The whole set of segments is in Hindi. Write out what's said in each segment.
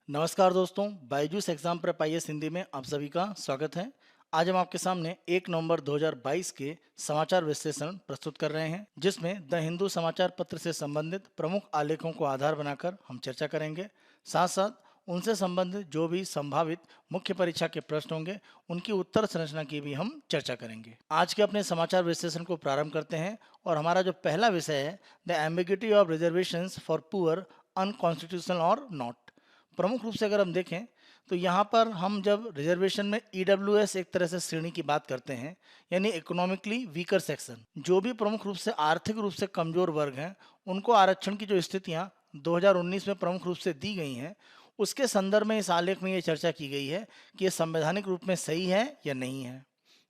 नमस्कार दोस्तों, Byju's exam prep IAS Hindi में आप सभी का स्वागत है। आज हम आपके सामने 1 नवंबर 2022 के समाचार विश्लेषण प्रस्तुत कर रहे हैं, जिसमें द हिंदू समाचार पत्र से संबंधित प्रमुख आलेखों को आधार बनाकर हम चर्चा करेंगे। साथ साथ उनसे संबंधित जो भी संभावित मुख्य परीक्षा के प्रश्न होंगे, उनकी उत्तर संरचना की भी हम चर्चा करेंगे। आज के अपने समाचार विश्लेषण को प्रारंभ करते हैं और हमारा जो पहला विषय है, the ambiguity of reservations for poor, unconstitutional और नॉट। प्रमुख रूप से अगर हम देखें तो यहाँ पर हम जब रिजर्वेशन में ईडब्ल्यूएस एक तरह से श्रेणी की बात करते हैं, यानी इकोनॉमिकली वीकर सेक्शन, जो भी प्रमुख रूप से आर्थिक रूप से कमजोर वर्ग हैं, उनको आरक्षण की जो स्थितियाँ 2019 में प्रमुख रूप से दी गई हैं, उसके संदर्भ में इस आलेख में ये चर्चा की गई है कि ये संवैधानिक रूप में सही है या नहीं है।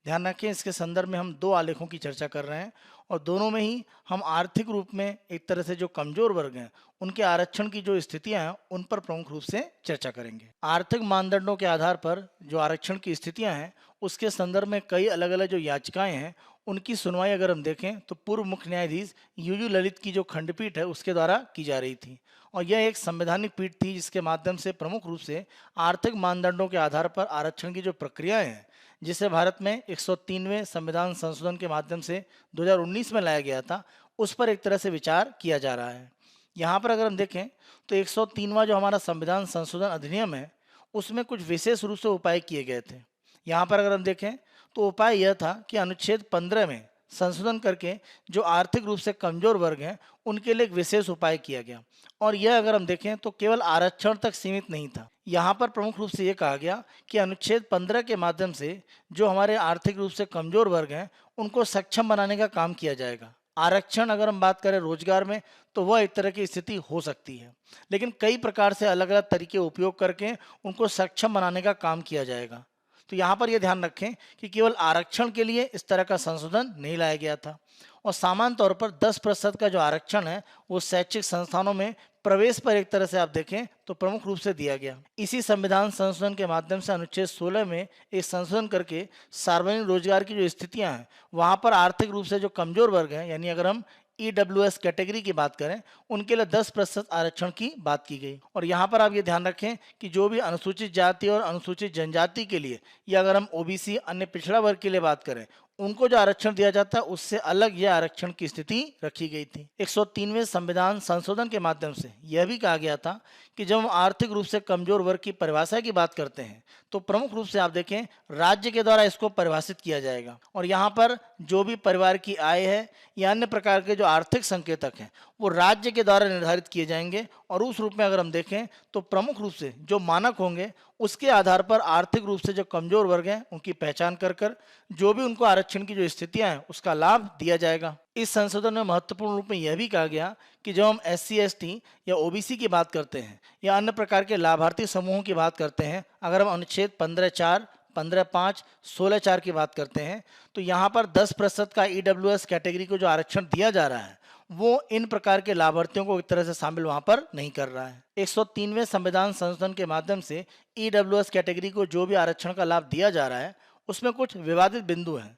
ध्यान रखें, इसके संदर्भ में हम दो आलेखों की चर्चा कर रहे हैं और दोनों में ही हम आर्थिक रूप में एक तरह से जो कमजोर वर्ग हैं, उनके आरक्षण की जो स्थितियां हैं, उन पर प्रमुख रूप से चर्चा करेंगे। आर्थिक मानदंडों के आधार पर जो आरक्षण की स्थितियां हैं, उसके संदर्भ में कई अलग अलग जो याचिकाएं हैं, उनकी सुनवाई अगर हम देखें तो पूर्व मुख्य न्यायाधीश यूयू ललित की जो खंडपीठ है, उसके द्वारा की जा रही थी और यह एक संवैधानिक पीठ थी, जिसके माध्यम से प्रमुख रूप से आर्थिक मानदंडों के आधार पर आरक्षण की जो प्रक्रियाएं हैं, जिसे भारत में 103वें संविधान संशोधन के माध्यम से 2019 में लाया गया था, उस पर एक तरह से विचार किया जा रहा है। यहाँ पर अगर हम देखें तो 103वां जो हमारा संविधान संशोधन अधिनियम है, उसमें कुछ विशेष रूप से उपाय किए गए थे। यहाँ पर अगर हम देखें तो उपाय यह था कि अनुच्छेद 15 में संशोधन करके जो आर्थिक रूप से कमजोर वर्ग हैं, उनके लिए एक विशेष उपाय किया गया और यह अगर हम देखें तो केवल आरक्षण तक सीमित नहीं था। यहाँ पर प्रमुख रूप से ये कहा गया कि अनुच्छेद 15 के माध्यम से जो हमारे आर्थिक रूप से कमजोर वर्ग हैं, उनको सक्षम बनाने का काम किया जाएगा। आरक्षण अगर हम बात करें रोजगार में, तो वह एक तरह की स्थिति हो सकती है, लेकिन कई प्रकार से अलग अलग तरीके उपयोग करके उनको सक्षम बनाने का काम किया जाएगा। तो यहाँ पर यह ध्यान रखें कि केवल आरक्षण के लिए इस तरह का संशोधन नहीं लाया गया था और सामान्य तौर पर 10% का जो आरक्षण है, वो शैक्षिक संस्थानों में प्रवेश पर एक तरह से आप देखें तो प्रमुख रूप से दिया गया। इसी संविधान संशोधन के माध्यम से अनुच्छेद 16 में एक संशोधन करके सार्वजनिक रोजगार की जो स्थितियां हैं, वहां पर आर्थिक रूप से जो कमजोर वर्ग हैं, यानी अगर हम ईडब्ल्यूएस कैटेगरी की बात करें, उनके लिए 10% आरक्षण की बात की गई। और यहाँ पर आप ये ध्यान रखें कि जो भी अनुसूचित जाति और अनुसूचित जनजाति के लिए, या अगर हम ओबीसी अन्य पिछड़ा वर्ग के लिए बात करें, उनको जो आरक्षण दिया जाता है, उससे अलग यह आरक्षण की स्थिति रखी गई थी। 103वें संविधान संशोधन के माध्यम से यह भी कहा गया था कि जब हम आर्थिक रूप से कमजोर वर्ग की परिभाषा की बात करते हैं, तो प्रमुख रूप से आप देखें राज्य के द्वारा इसको परिभाषित किया जाएगा और यहाँ पर जो भी परिवार की आय है या अन्य प्रकार के जो आर्थिक संकेतक हैं, वो राज्य के द्वारा निर्धारित किए जाएंगे और उस रूप में अगर हम देखें तो प्रमुख रूप से जो मानक होंगे, उसके आधार पर आर्थिक रूप से जो कमजोर वर्ग हैं, उनकी पहचान कर जो भी उनको आरक्षण की जो स्थितियां हैं, उसका लाभ दिया जाएगा। इस संशोधन में महत्वपूर्ण रूप में यह भी कहा गया कि जब हम SC ST या OBC की बात करते हैं या अन्य प्रकार के लाभार्थी समूहों की बात करते हैं, अगर हम अनुच्छेद 15(4), 15(5), 16(4) की बात करते हैं, तो यहाँ पर 10% का ईडब्ल्यूएस कैटेगरी को जो आरक्षण दिया जा रहा है, वो इन प्रकार के लाभार्थियों को एक तरह से शामिल वहां पर नहीं कर रहा है। 103वें संविधान संशोधन के माध्यम से ईडब्ल्यूएस कैटेगरी को जो भी आरक्षण का लाभ दिया जा रहा है, उसमें कुछ विवादित बिंदु हैं,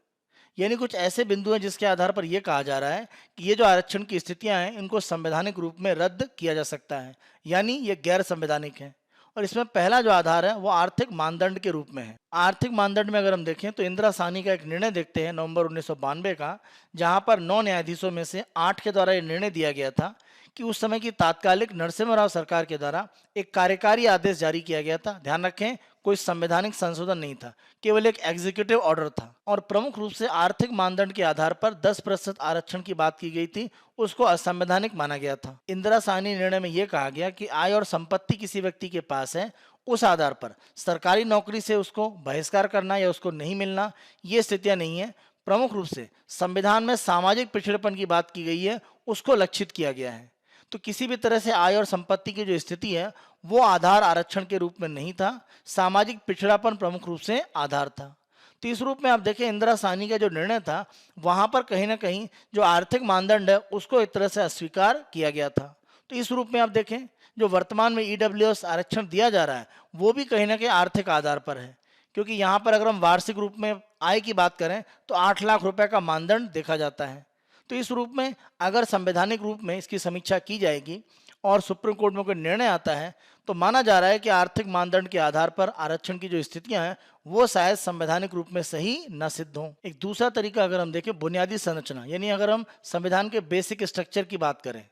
यानी कुछ ऐसे बिंदु हैं जिसके आधार पर यह कहा जा रहा है कि ये जो आरक्षण की स्थितियां हैं, इनको संवैधानिक रूप में रद्द किया जा सकता है, यानी ये गैर संवैधानिक है। और इसमें पहला जो आधार है, वो आर्थिक मानदंड के रूप में है। आर्थिक मानदंड में अगर हम देखें तो इंदिरा साहनी का एक निर्णय देखते हैं नवंबर 1992 का, जहां पर 9 न्यायाधीशों में से 8 के द्वारा यह निर्णय दिया गया था कि उस समय की तात्कालिक नरसिम्हा राव सरकार के द्वारा एक कार्यकारी आदेश जारी किया गया था। ध्यान रखें, कोई संवैधानिक संशोधन नहीं था, केवल एक एग्जीक्यूटिव ऑर्डर था और प्रमुख रूप से आर्थिक मानदंड के आधार पर 10% आरक्षण की बात की गई थी, उसको असंवैधानिक माना गया था। इंदिरा साहनी निर्णय में यह कहा गया कि आय और संपत्ति किसी व्यक्ति के पास है, उस आधार पर सरकारी नौकरी से उसको बहिष्कार करना या उसको नहीं मिलना, ये स्थितियां नहीं है। प्रमुख रूप से संविधान में सामाजिक पिछड़ेपन की बात की गई है, उसको लक्षित किया गया है। तो किसी भी तरह से आय और संपत्ति की जो स्थिति है, वो आधार आरक्षण के रूप में नहीं था, सामाजिक पिछड़ापन प्रमुख रूप से आधार था। तो इस रूप में आप देखें, इंदिरा साहनी का जो निर्णय था, वहां पर कहीं ना कहीं जो आर्थिक मानदंड है, उसको एक तरह से अस्वीकार किया गया था। तो इस रूप में आप देखें, जो वर्तमान में ईडब्ल्यूएस आरक्षण दिया जा रहा है, वो भी कहीं ना कहीं आर्थिक आधार पर है, क्योंकि यहाँ पर अगर हम वार्षिक रूप में आय की बात करें तो 8 लाख रुपए का मानदंड देखा जाता है। तो इस रूप में अगर संवैधानिक रूप में इसकी समीक्षा की जाएगी और सुप्रीम कोर्ट में कोई निर्णय आता है, तो माना जा रहा है कि आर्थिक मानदंड के आधार पर आरक्षण की जो स्थितियां हैं वो शायद संवैधानिक रूप में सही न सिद्ध हों। एक दूसरा तरीका अगर हम देखें बुनियादी संरचना, यानी अगर हम संविधान के बेसिक स्ट्रक्चर की बात करें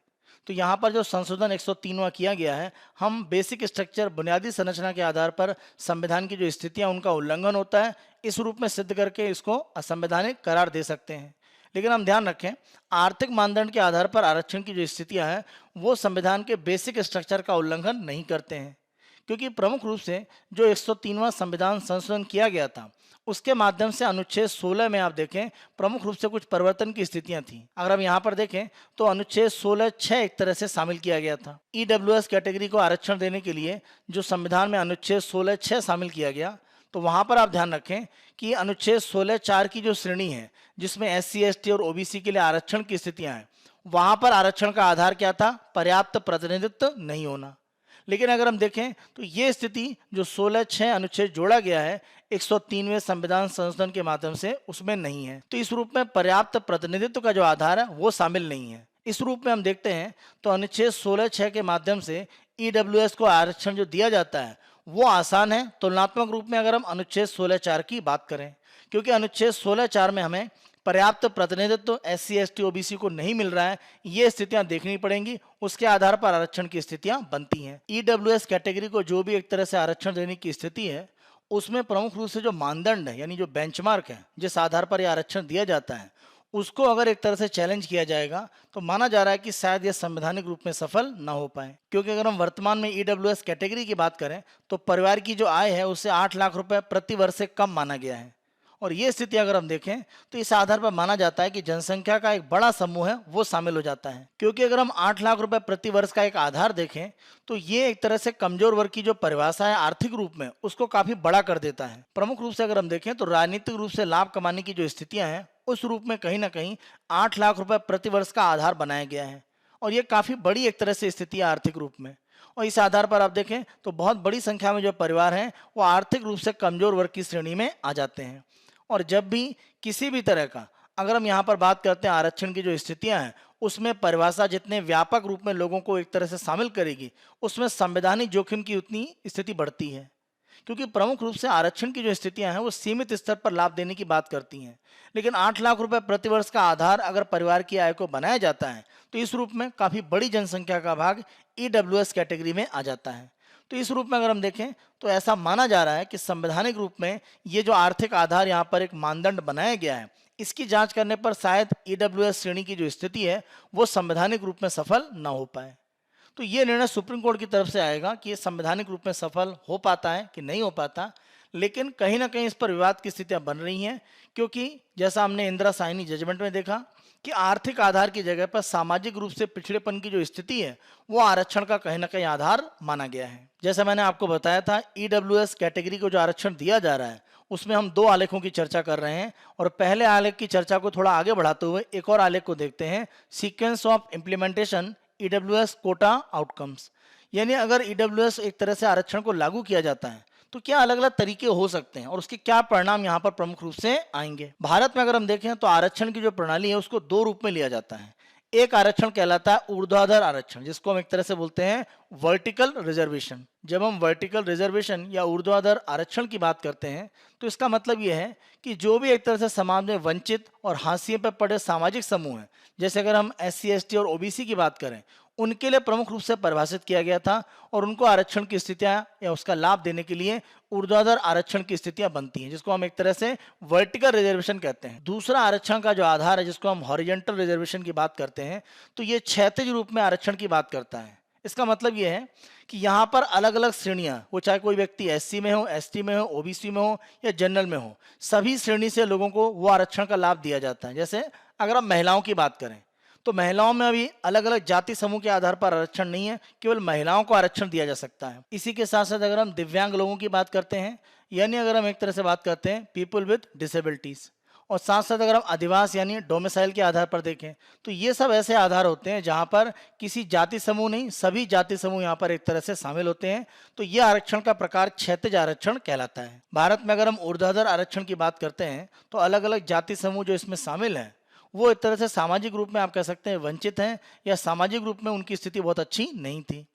तो यहाँ पर जो संशोधन 103वां किया गया है, हम बेसिक स्ट्रक्चर बुनियादी संरचना के आधार पर संविधान की जो स्थितियां उनका उल्लंघन होता है इस रूप में सिद्ध करके इसको असंवैधानिक करार दे सकते हैं। लेकिन हम ध्यान रखें, आर्थिक मानदंड के आधार पर आरक्षण की जो स्थितियां हैं वो संविधान के बेसिक स्ट्रक्चर का उल्लंघन नहीं करते हैं, क्योंकि प्रमुख रूप से जो 103वां संविधान संशोधन किया गया था उसके माध्यम से अनुच्छेद 16 में आप देखें प्रमुख रूप से कुछ परिवर्तन की स्थितियां थी। अगर हम यहाँ पर देखें तो अनुच्छेद 16(6) एक तरह से शामिल किया गया था। ईडब्ल्यूएस कैटेगरी को आरक्षण देने के लिए जो संविधान में अनुच्छेद 16(6) शामिल किया गया, तो वहां पर आप ध्यान रखें कि अनुच्छेद 16(4) की जो श्रेणी है जिसमें SC ST और OBC के लिए आरक्षण की स्थितियां हैं, वहां पर आरक्षण का आधार क्या था? पर्याप्त प्रतिनिधित्व नहीं होना। लेकिन अगर हम देखें तो ये स्थिति जो 16(6) अनुच्छेद जोड़ा गया है 103वें संविधान संशोधन के माध्यम से उसमें नहीं है, तो इस रूप में पर्याप्त प्रतिनिधित्व का जो आधार है वो शामिल नहीं है। इस रूप में हम देखते हैं तो अनुच्छेद 16(6) के माध्यम से ईडब्ल्यूएस को आरक्षण जो दिया जाता है वो आसान है तुलनात्मक रूप में अगर हम अनुच्छेद 16(4) की बात करें, क्योंकि अनुच्छेद 16(4) में हमें पर्याप्त प्रतिनिधित्व SC ST OBC को नहीं मिल रहा है, ये स्थितियां देखनी पड़ेंगी, उसके आधार पर आरक्षण की स्थितियां बनती हैं। ईडब्ल्यूएस कैटेगरी को जो भी एक तरह से आरक्षण देने की स्थिति है उसमें प्रमुख रूप से जो मानदंड है यानी जो बेंचमार्क है जिस आधार पर यह आरक्षण दिया जाता है उसको अगर एक तरह से चैलेंज किया जाएगा तो माना जा रहा है कि शायद यह संवैधानिक रूप में सफल ना हो पाए। क्योंकि अगर हम वर्तमान में ईडब्ल्यूएस कैटेगरी की बात करें तो परिवार की जो आय है उसे 8 लाख रुपए प्रति वर्ष से कम माना गया है, और ये स्थिति अगर हम देखें तो इस आधार पर माना जाता है कि जनसंख्या का एक बड़ा समूह है वो शामिल हो जाता है। क्योंकि अगर हम 8 लाख रुपए प्रति वर्ष का एक आधार देखें तो ये एक तरह से कमजोर वर्ग की जो परिभाषा है आर्थिक रूप में उसको काफी बड़ा कर देता है। प्रमुख रूप से अगर हम देखें तो राजनीतिक रूप से लाभ कमाने की जो स्थितियां हैं उस रूप में कहीं ना कहीं 8 लाख रुपए प्रति वर्ष का आधार बनाया गया है, और ये काफी बड़ी एक तरह से स्थिति है आर्थिक रूप में। और इस आधार पर आप देखें तो बहुत बड़ी संख्या में जो परिवार हैं वो आर्थिक रूप से कमजोर वर्ग की श्रेणी में आ जाते हैं। और जब भी किसी भी तरह का अगर हम यहाँ पर बात करते हैं आरक्षण की जो स्थितियां हैं उसमें परिभाषा जितने व्यापक रूप में लोगों को एक तरह से शामिल करेगी उसमें संवैधानिक जोखिम की उतनी स्थिति बढ़ती है, क्योंकि प्रमुख रूप से आरक्षण की जो स्थितियां हैं वो सीमित स्तर पर लाभ देने की बात करती हैं। लेकिन 8 लाख रुपए प्रति वर्ष का आधार अगर परिवार की आय को बनाया जाता है तो इस रूप में काफी बड़ी जनसंख्या का भाग ईडब्ल्यूएस कैटेगरी में आ जाता है। तो इस रूप में अगर हम देखें तो ऐसा माना जा रहा है कि संवैधानिक रूप में ये जो आर्थिक आधार यहाँ पर एक मानदंड बनाया गया है इसकी जांच करने पर शायद ईडब्ल्यूएस श्रेणी की जो स्थिति है वो संवैधानिक रूप में सफल ना हो पाए। तो ये निर्णय सुप्रीम कोर्ट की तरफ से आएगा कि ये संवैधानिक रूप में सफल हो पाता है कि नहीं हो पाता, लेकिन कहीं ना कहीं इस पर विवाद की स्थितियां बन रही हैं, क्योंकि जैसा हमने इंदिरा साहनी जजमेंट में देखा कि आर्थिक आधार की जगह पर सामाजिक रूप से पिछड़ेपन की जो स्थिति है वो आरक्षण का कहीं ना कहीं आधार माना गया है। जैसा मैंने आपको बताया था ईडब्ल्यूएस कैटेगरी को जो आरक्षण दिया जा रहा है उसमें हम 2 आलेखों की चर्चा कर रहे हैं, और पहले आलेख की चर्चा को थोड़ा आगे बढ़ाते हुए एक और आलेख को देखते हैं, sequence of implementation EWS quota outcomes. यानी अगर ईडब्ल्यूएस एक तरह से आरक्षण को लागू किया जाता है तो क्या अलग अलग तरीके हो सकते हैं और उसके क्या परिणाम यहाँ पर प्रमुख रूप से आएंगे। भारत में अगर हम देखें तो आरक्षण की जो प्रणाली है उसको 2 रूप में लिया जाता है। एक आरक्षण कहलाता है ऊर्ध्वाधर आरक्षण, जिसको हम एक तरह से बोलते हैं वर्टिकल रिजर्वेशन। जब हम वर्टिकल रिजर्वेशन या ऊर्ध्वाधर आरक्षण की बात करते हैं तो इसका मतलब यह है कि जो भी एक तरह से समाज में वंचित और हाशिए पर पड़े सामाजिक समूह हैं, जैसे अगर हम SC ST और OBC की बात करें, उनके लिए प्रमुख रूप से परिभाषित किया गया था और उनको आरक्षण की स्थितियां या उसका लाभ देने के लिए ऊर्ध्वाधर आरक्षण की स्थितियां बनती हैं, जिसको हम एक तरह से वर्टिकल रिजर्वेशन कहते हैं। दूसरा आरक्षण का जो आधार है जिसको हम हॉरिजॉन्टल रिजर्वेशन की बात करते हैं, तो ये क्षैतिज रूप में आरक्षण की बात करता है। इसका मतलब ये है कि यहाँ पर अलग अलग श्रेणियां, वो चाहे कोई व्यक्ति SC में हो, ST में हो, OBC में हो या जनरल में हो, सभी श्रेणी से लोगों को वो आरक्षण का लाभ दिया जाता है। जैसे अगर हम महिलाओं की बात करें तो महिलाओं में अभी अलग अलग जाति समूह के आधार पर आरक्षण नहीं है, केवल महिलाओं को आरक्षण दिया जा सकता है। इसी के साथ साथ अगर हम दिव्यांग लोगों की बात करते हैं, यानी अगर हम एक तरह से बात करते हैं पीपल विद डिसेबिलिटीज, और साथ साथ अगर हम अधिवास यानी डोमिसाइल के आधार पर देखें तो ये सब ऐसे आधार होते हैं जहां पर किसी जाति समूह नहीं, सभी जाति समूह यहाँ पर एक तरह से शामिल होते हैं। तो ये आरक्षण का प्रकार क्षैतिज आरक्षण कहलाता है। भारत में अगर हम ऊर्ध्वाधर आरक्षण की बात करते हैं तो अलग अलग जाति समूह जो इसमें शामिल हैं वो एक तरह से सामाजिक रूप में आप कह सकते हैं वंचित हैं, या सामाजिक रूप में उनकी स्थिति बहुत अच्छी नहीं थी।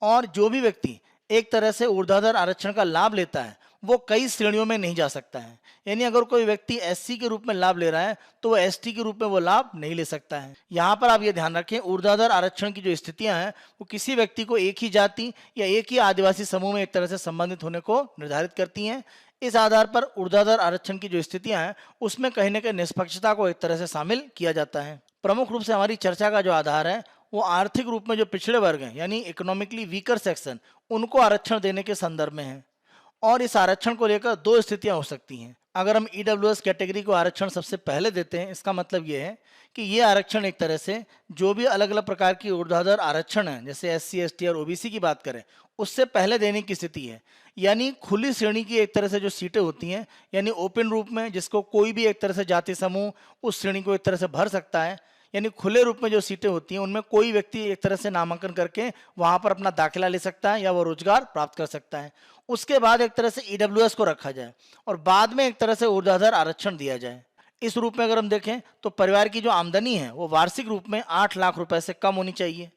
और जो भी व्यक्ति एक तरह से ऊर्ध्वाधर आरक्षण का लाभ लेता है वो कई श्रेणियों में नहीं जा सकता है। यानी अगर कोई व्यक्ति एससी के रूप में लाभ ले रहा है तो वो एसटी के रूप में वो लाभ नहीं ले सकता है। यहाँ पर आप ये ध्यान रखें, ऊर्ध्वाधर आरक्षण की जो स्थितियां हैं वो किसी व्यक्ति को एक ही जाति या एक ही आदिवासी समूह में एक तरह से संबंधित होने को निर्धारित करती हैं। इस आधार पर ऊर्ध्वाधर आरक्षण की जो स्थितियां हैं उसमें कहीं ना कहीं निष्पक्षता को एक तरह से शामिल किया जाता है। प्रमुख रूप से हमारी चर्चा का जो आधार है वो आर्थिक रूप में जो पिछड़े वर्ग हैं यानी इकोनॉमिकली वीकर सेक्शन, उनको आरक्षण देने के संदर्भ में है। और इस आरक्षण को लेकर दो स्थितियां हो सकती हैं। अगर हम ईडब्ल्यूएस कैटेगरी को आरक्षण सबसे पहले देते हैं, इसका मतलब ये है कि ये आरक्षण एक तरह से जो भी अलग अलग प्रकार की ऊर्ध्वाधर आरक्षण है, जैसे एससी, एसटी और ओबीसी की बात करें, उससे पहले देने की स्थिति है। यानी खुली श्रेणी की एक तरह से जो सीटें होती हैं, यानी ओपन रूप में जिसको कोई भी एक तरह से जाति समूह उस श्रेणी को एक तरह से भर सकता है, यानी खुले रूप में जो सीटें होती हैं उनमें कोई व्यक्ति एक तरह से नामांकन करके वहां पर अपना दाखिला ले सकता है या वो रोजगार प्राप्त कर सकता है। उसके बाद एक तरह से ईडब्ल्यूएस को रखा जाए और बाद में एक तरह से ऊर्ध्वाधर आरक्षण दिया जाए। इस रूप में अगर हम देखें तो परिवार की जो आमदनी है वो वार्षिक रूप में 8 लाख रुपए से कम होनी चाहिए।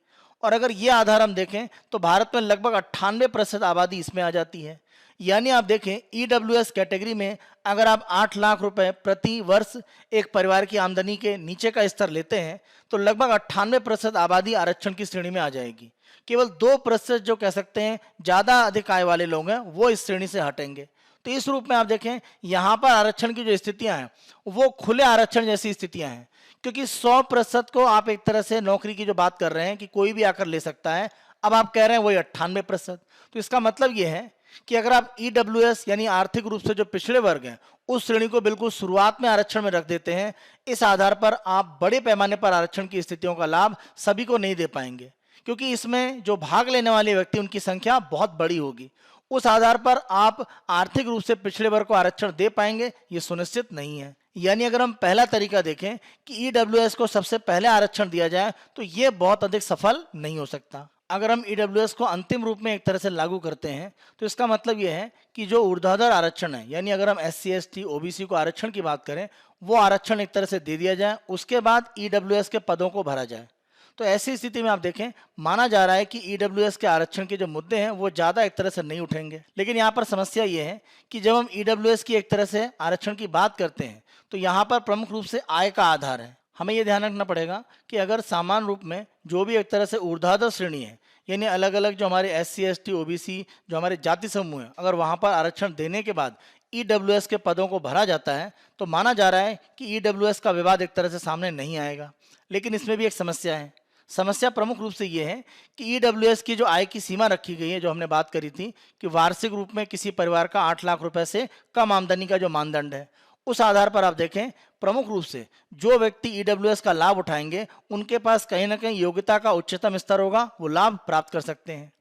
और अगर ये आधार हम देखें तो भारत में लगभग 98% आबादी इसमें आ जाती है। यानी आप देखें ईडब्ल्यूएस कैटेगरी में अगर आप 8 लाख रुपए प्रति वर्ष एक परिवार की आमदनी के नीचे का स्तर लेते हैं तो लगभग 98% आबादी आरक्षण की श्रेणी में आ जाएगी। केवल 2% जो कह सकते हैं ज़्यादा अधिक आय वाले लोग हैं वो इस श्रेणी से हटेंगे। तो इस रूप में आप देखें यहाँ पर आरक्षण की जो स्थितियाँ हैं वो खुले आरक्षण जैसी स्थितियाँ हैं, क्योंकि 100% को आप एक तरह से नौकरी की जो बात कर रहे हैं कि कोई भी आकर ले सकता है, अब आप कह रहे हैं वही 98%। तो इसका मतलब ये है कि अगर आप ईडब्ल्यूएस यानी आर्थिक रूप से जो पिछड़े वर्ग हैं उस श्रेणी को बिल्कुल शुरुआत में आरक्षण में रख देते हैं, इस आधार पर आप बड़े पैमाने पर आरक्षण की स्थितियों का लाभ सभी को नहीं दे पाएंगे, क्योंकि इसमें जो भाग लेने वाले व्यक्ति उनकी संख्या बहुत बड़ी होगी। उस आधार पर आप आर्थिक रूप से पिछड़े वर्ग को आरक्षण दे पाएंगे ये सुनिश्चित नहीं है। यानी अगर हम पहला तरीका देखें कि ईडब्ल्यूएस को सबसे पहले आरक्षण दिया जाए तो ये बहुत अधिक सफल नहीं हो सकता। अगर हम ईडब्ल्यूएस को अंतिम रूप में एक तरह से लागू करते हैं तो इसका मतलब ये है कि जो ऊर्ध्वाधर आरक्षण है, यानी अगर हम एससी, एसटी, ओबीसी को आरक्षण की बात करें, वो आरक्षण एक तरह से दे दिया जाए, उसके बाद ईडब्ल्यूएस के पदों को भरा जाए। तो ऐसी स्थिति में आप देखें माना जा रहा है कि ईडब्ल्यूएस के आरक्षण के जो मुद्दे हैं वो ज़्यादा एक तरह से नहीं उठेंगे। लेकिन यहाँ पर समस्या ये है कि जब हम ईडब्ल्यूएस की एक तरह से आरक्षण की बात करते हैं तो यहाँ पर प्रमुख रूप से आय का आधार है। हमें ये ध्यान रखना पड़ेगा कि अगर सामान्य रूप में जो भी एक तरह से ऊर्ध्वाधर श्रेणी है, यानी अलग अलग जो हमारे एससी, एसटी, ओबीसी जो हमारे जाति समूह हैं, अगर वहाँ पर आरक्षण देने के बाद ईडब्ल्यूएस के पदों को भरा जाता है तो माना जा रहा है कि ईडब्ल्यूएस का विवाद एक तरह से सामने नहीं आएगा। लेकिन इसमें भी एक समस्या है। समस्या प्रमुख रूप से ये है कि ईडब्ल्यूएस की जो आय की सीमा रखी गई है, जो हमने बात करी थी कि वार्षिक रूप में किसी परिवार का 8 लाख रुपए से कम आमदनी का जो मानदंड है, उस आधार पर आप देखें प्रमुख रूप से जो व्यक्ति ईडब्ल्यूएस का लाभ उठाएंगे उनके पास कहीं ना कहीं योग्यता का उच्चतम स्तर होगा, वो लाभ प्राप्त कर सकते हैं।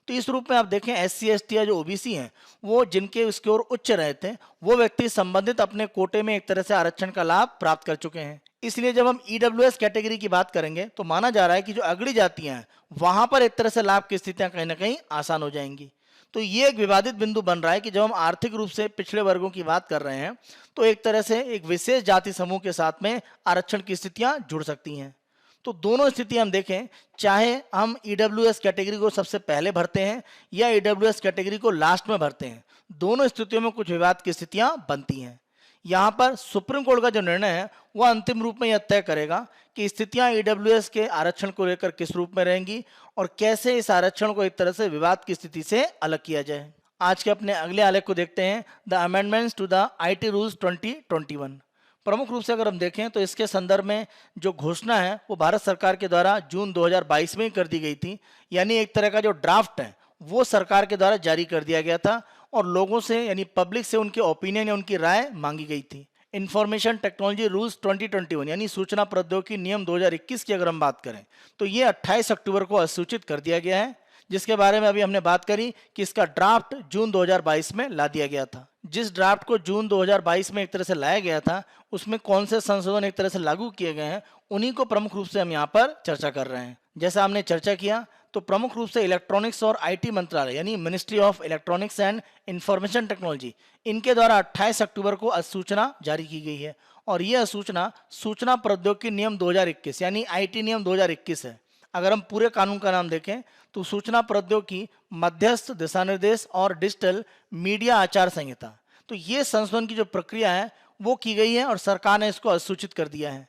तो इस रूप में आप देखें एससी, एसटी या जो ओबीसी हैं वो जिनके स्कोर उच्च रहे थे वो व्यक्ति संबंधित अपने कोटे में एक तरह से आरक्षण का लाभ प्राप्त कर चुके हैं। इसलिए जब हम ईडब्ल्यूएस कैटेगरी की बात करेंगे तो माना जा रहा है कि जो अगली जातियां हैं वहां पर एक तरह से लाभ की स्थितियां कहीं ना कहीं आसान हो जाएंगी। तो ये एक विवादित बिंदु बन रहा है कि जब हम आर्थिक रूप से पिछड़े वर्गों की बात कर रहे हैं तो एक तरह से एक विशेष जाति समूह के साथ में आरक्षण की स्थितियां जुड़ सकती हैं। तो दोनों स्थिति हम देखें, चाहे हम ईडब्ल्यूएस कैटेगरी को सबसे पहले भरते हैं या ईडब्ल्यूएस कैटेगरी को लास्ट में भरते हैं, दोनों स्थितियों में कुछ विवाद की स्थितियां बनती हैं। यहाँ पर सुप्रीम कोर्ट का जो निर्णय है वह अंतिम रूप में यह तय करेगा कि स्थितियां ईडब्ल्यूएस के आरक्षण को लेकर किस रूप में रहेंगी और कैसे इस आरक्षण को एक तरह से विवाद की स्थिति से अलग किया जाए। आज के अपने अगले आलेख को देखते हैं, the amendments to the IT rules 2021। प्रमुख रूप से अगर हम देखें तो इसके संदर्भ में जो घोषणा है वो भारत सरकार के द्वारा जून 2022 में ही कर दी गई थी। यानी एक तरह का जो ड्राफ्ट है वो सरकार के द्वारा जारी कर दिया गया था और लोगों से यानी पब्लिक से उनके ओपिनियन या उनकी राय मांगी गई थी। इंफॉर्मेशन टेक्नोलॉजी रूल्स 2021 यानी सूचना प्रौद्योगिकी नियम 2021 की अगर हम बात करें तो ये 28 अक्टूबर को अधिसूचित कर दिया गया है, जिसके बारे में अभी हमने बात करी कि इसका ड्राफ्ट जून 2022 में ला दिया गया था। जिस ड्राफ्ट को जून 2022 में एक तरह से लाया गया था उसमें कौन से संशोधन एक तरह से लागू किए गए हैं उन्हीं को प्रमुख रूप से हम यहाँ पर चर्चा कर रहे हैं। जैसा हमने चर्चा किया तो प्रमुख रूप से इलेक्ट्रॉनिक्स और आईटी मंत्रालय यानी ministry of electronics and information technology, इनके द्वारा 28 अक्टूबर को अधिसूचना जारी की गई है और यह अधिसूचना सूचना प्रौद्योगिकी नियम 2021 यानी आईटी नियम 2021 है। अगर हम पूरे कानून का नाम देखें तो सूचना प्रौद्योगिकी मध्यस्थ दिशा निर्देश और डिजिटल मीडिया आचार संहिता। तो ये संशोधन की जो प्रक्रिया है वो की गई है और सरकार ने इसको अधिसूचित कर दिया है।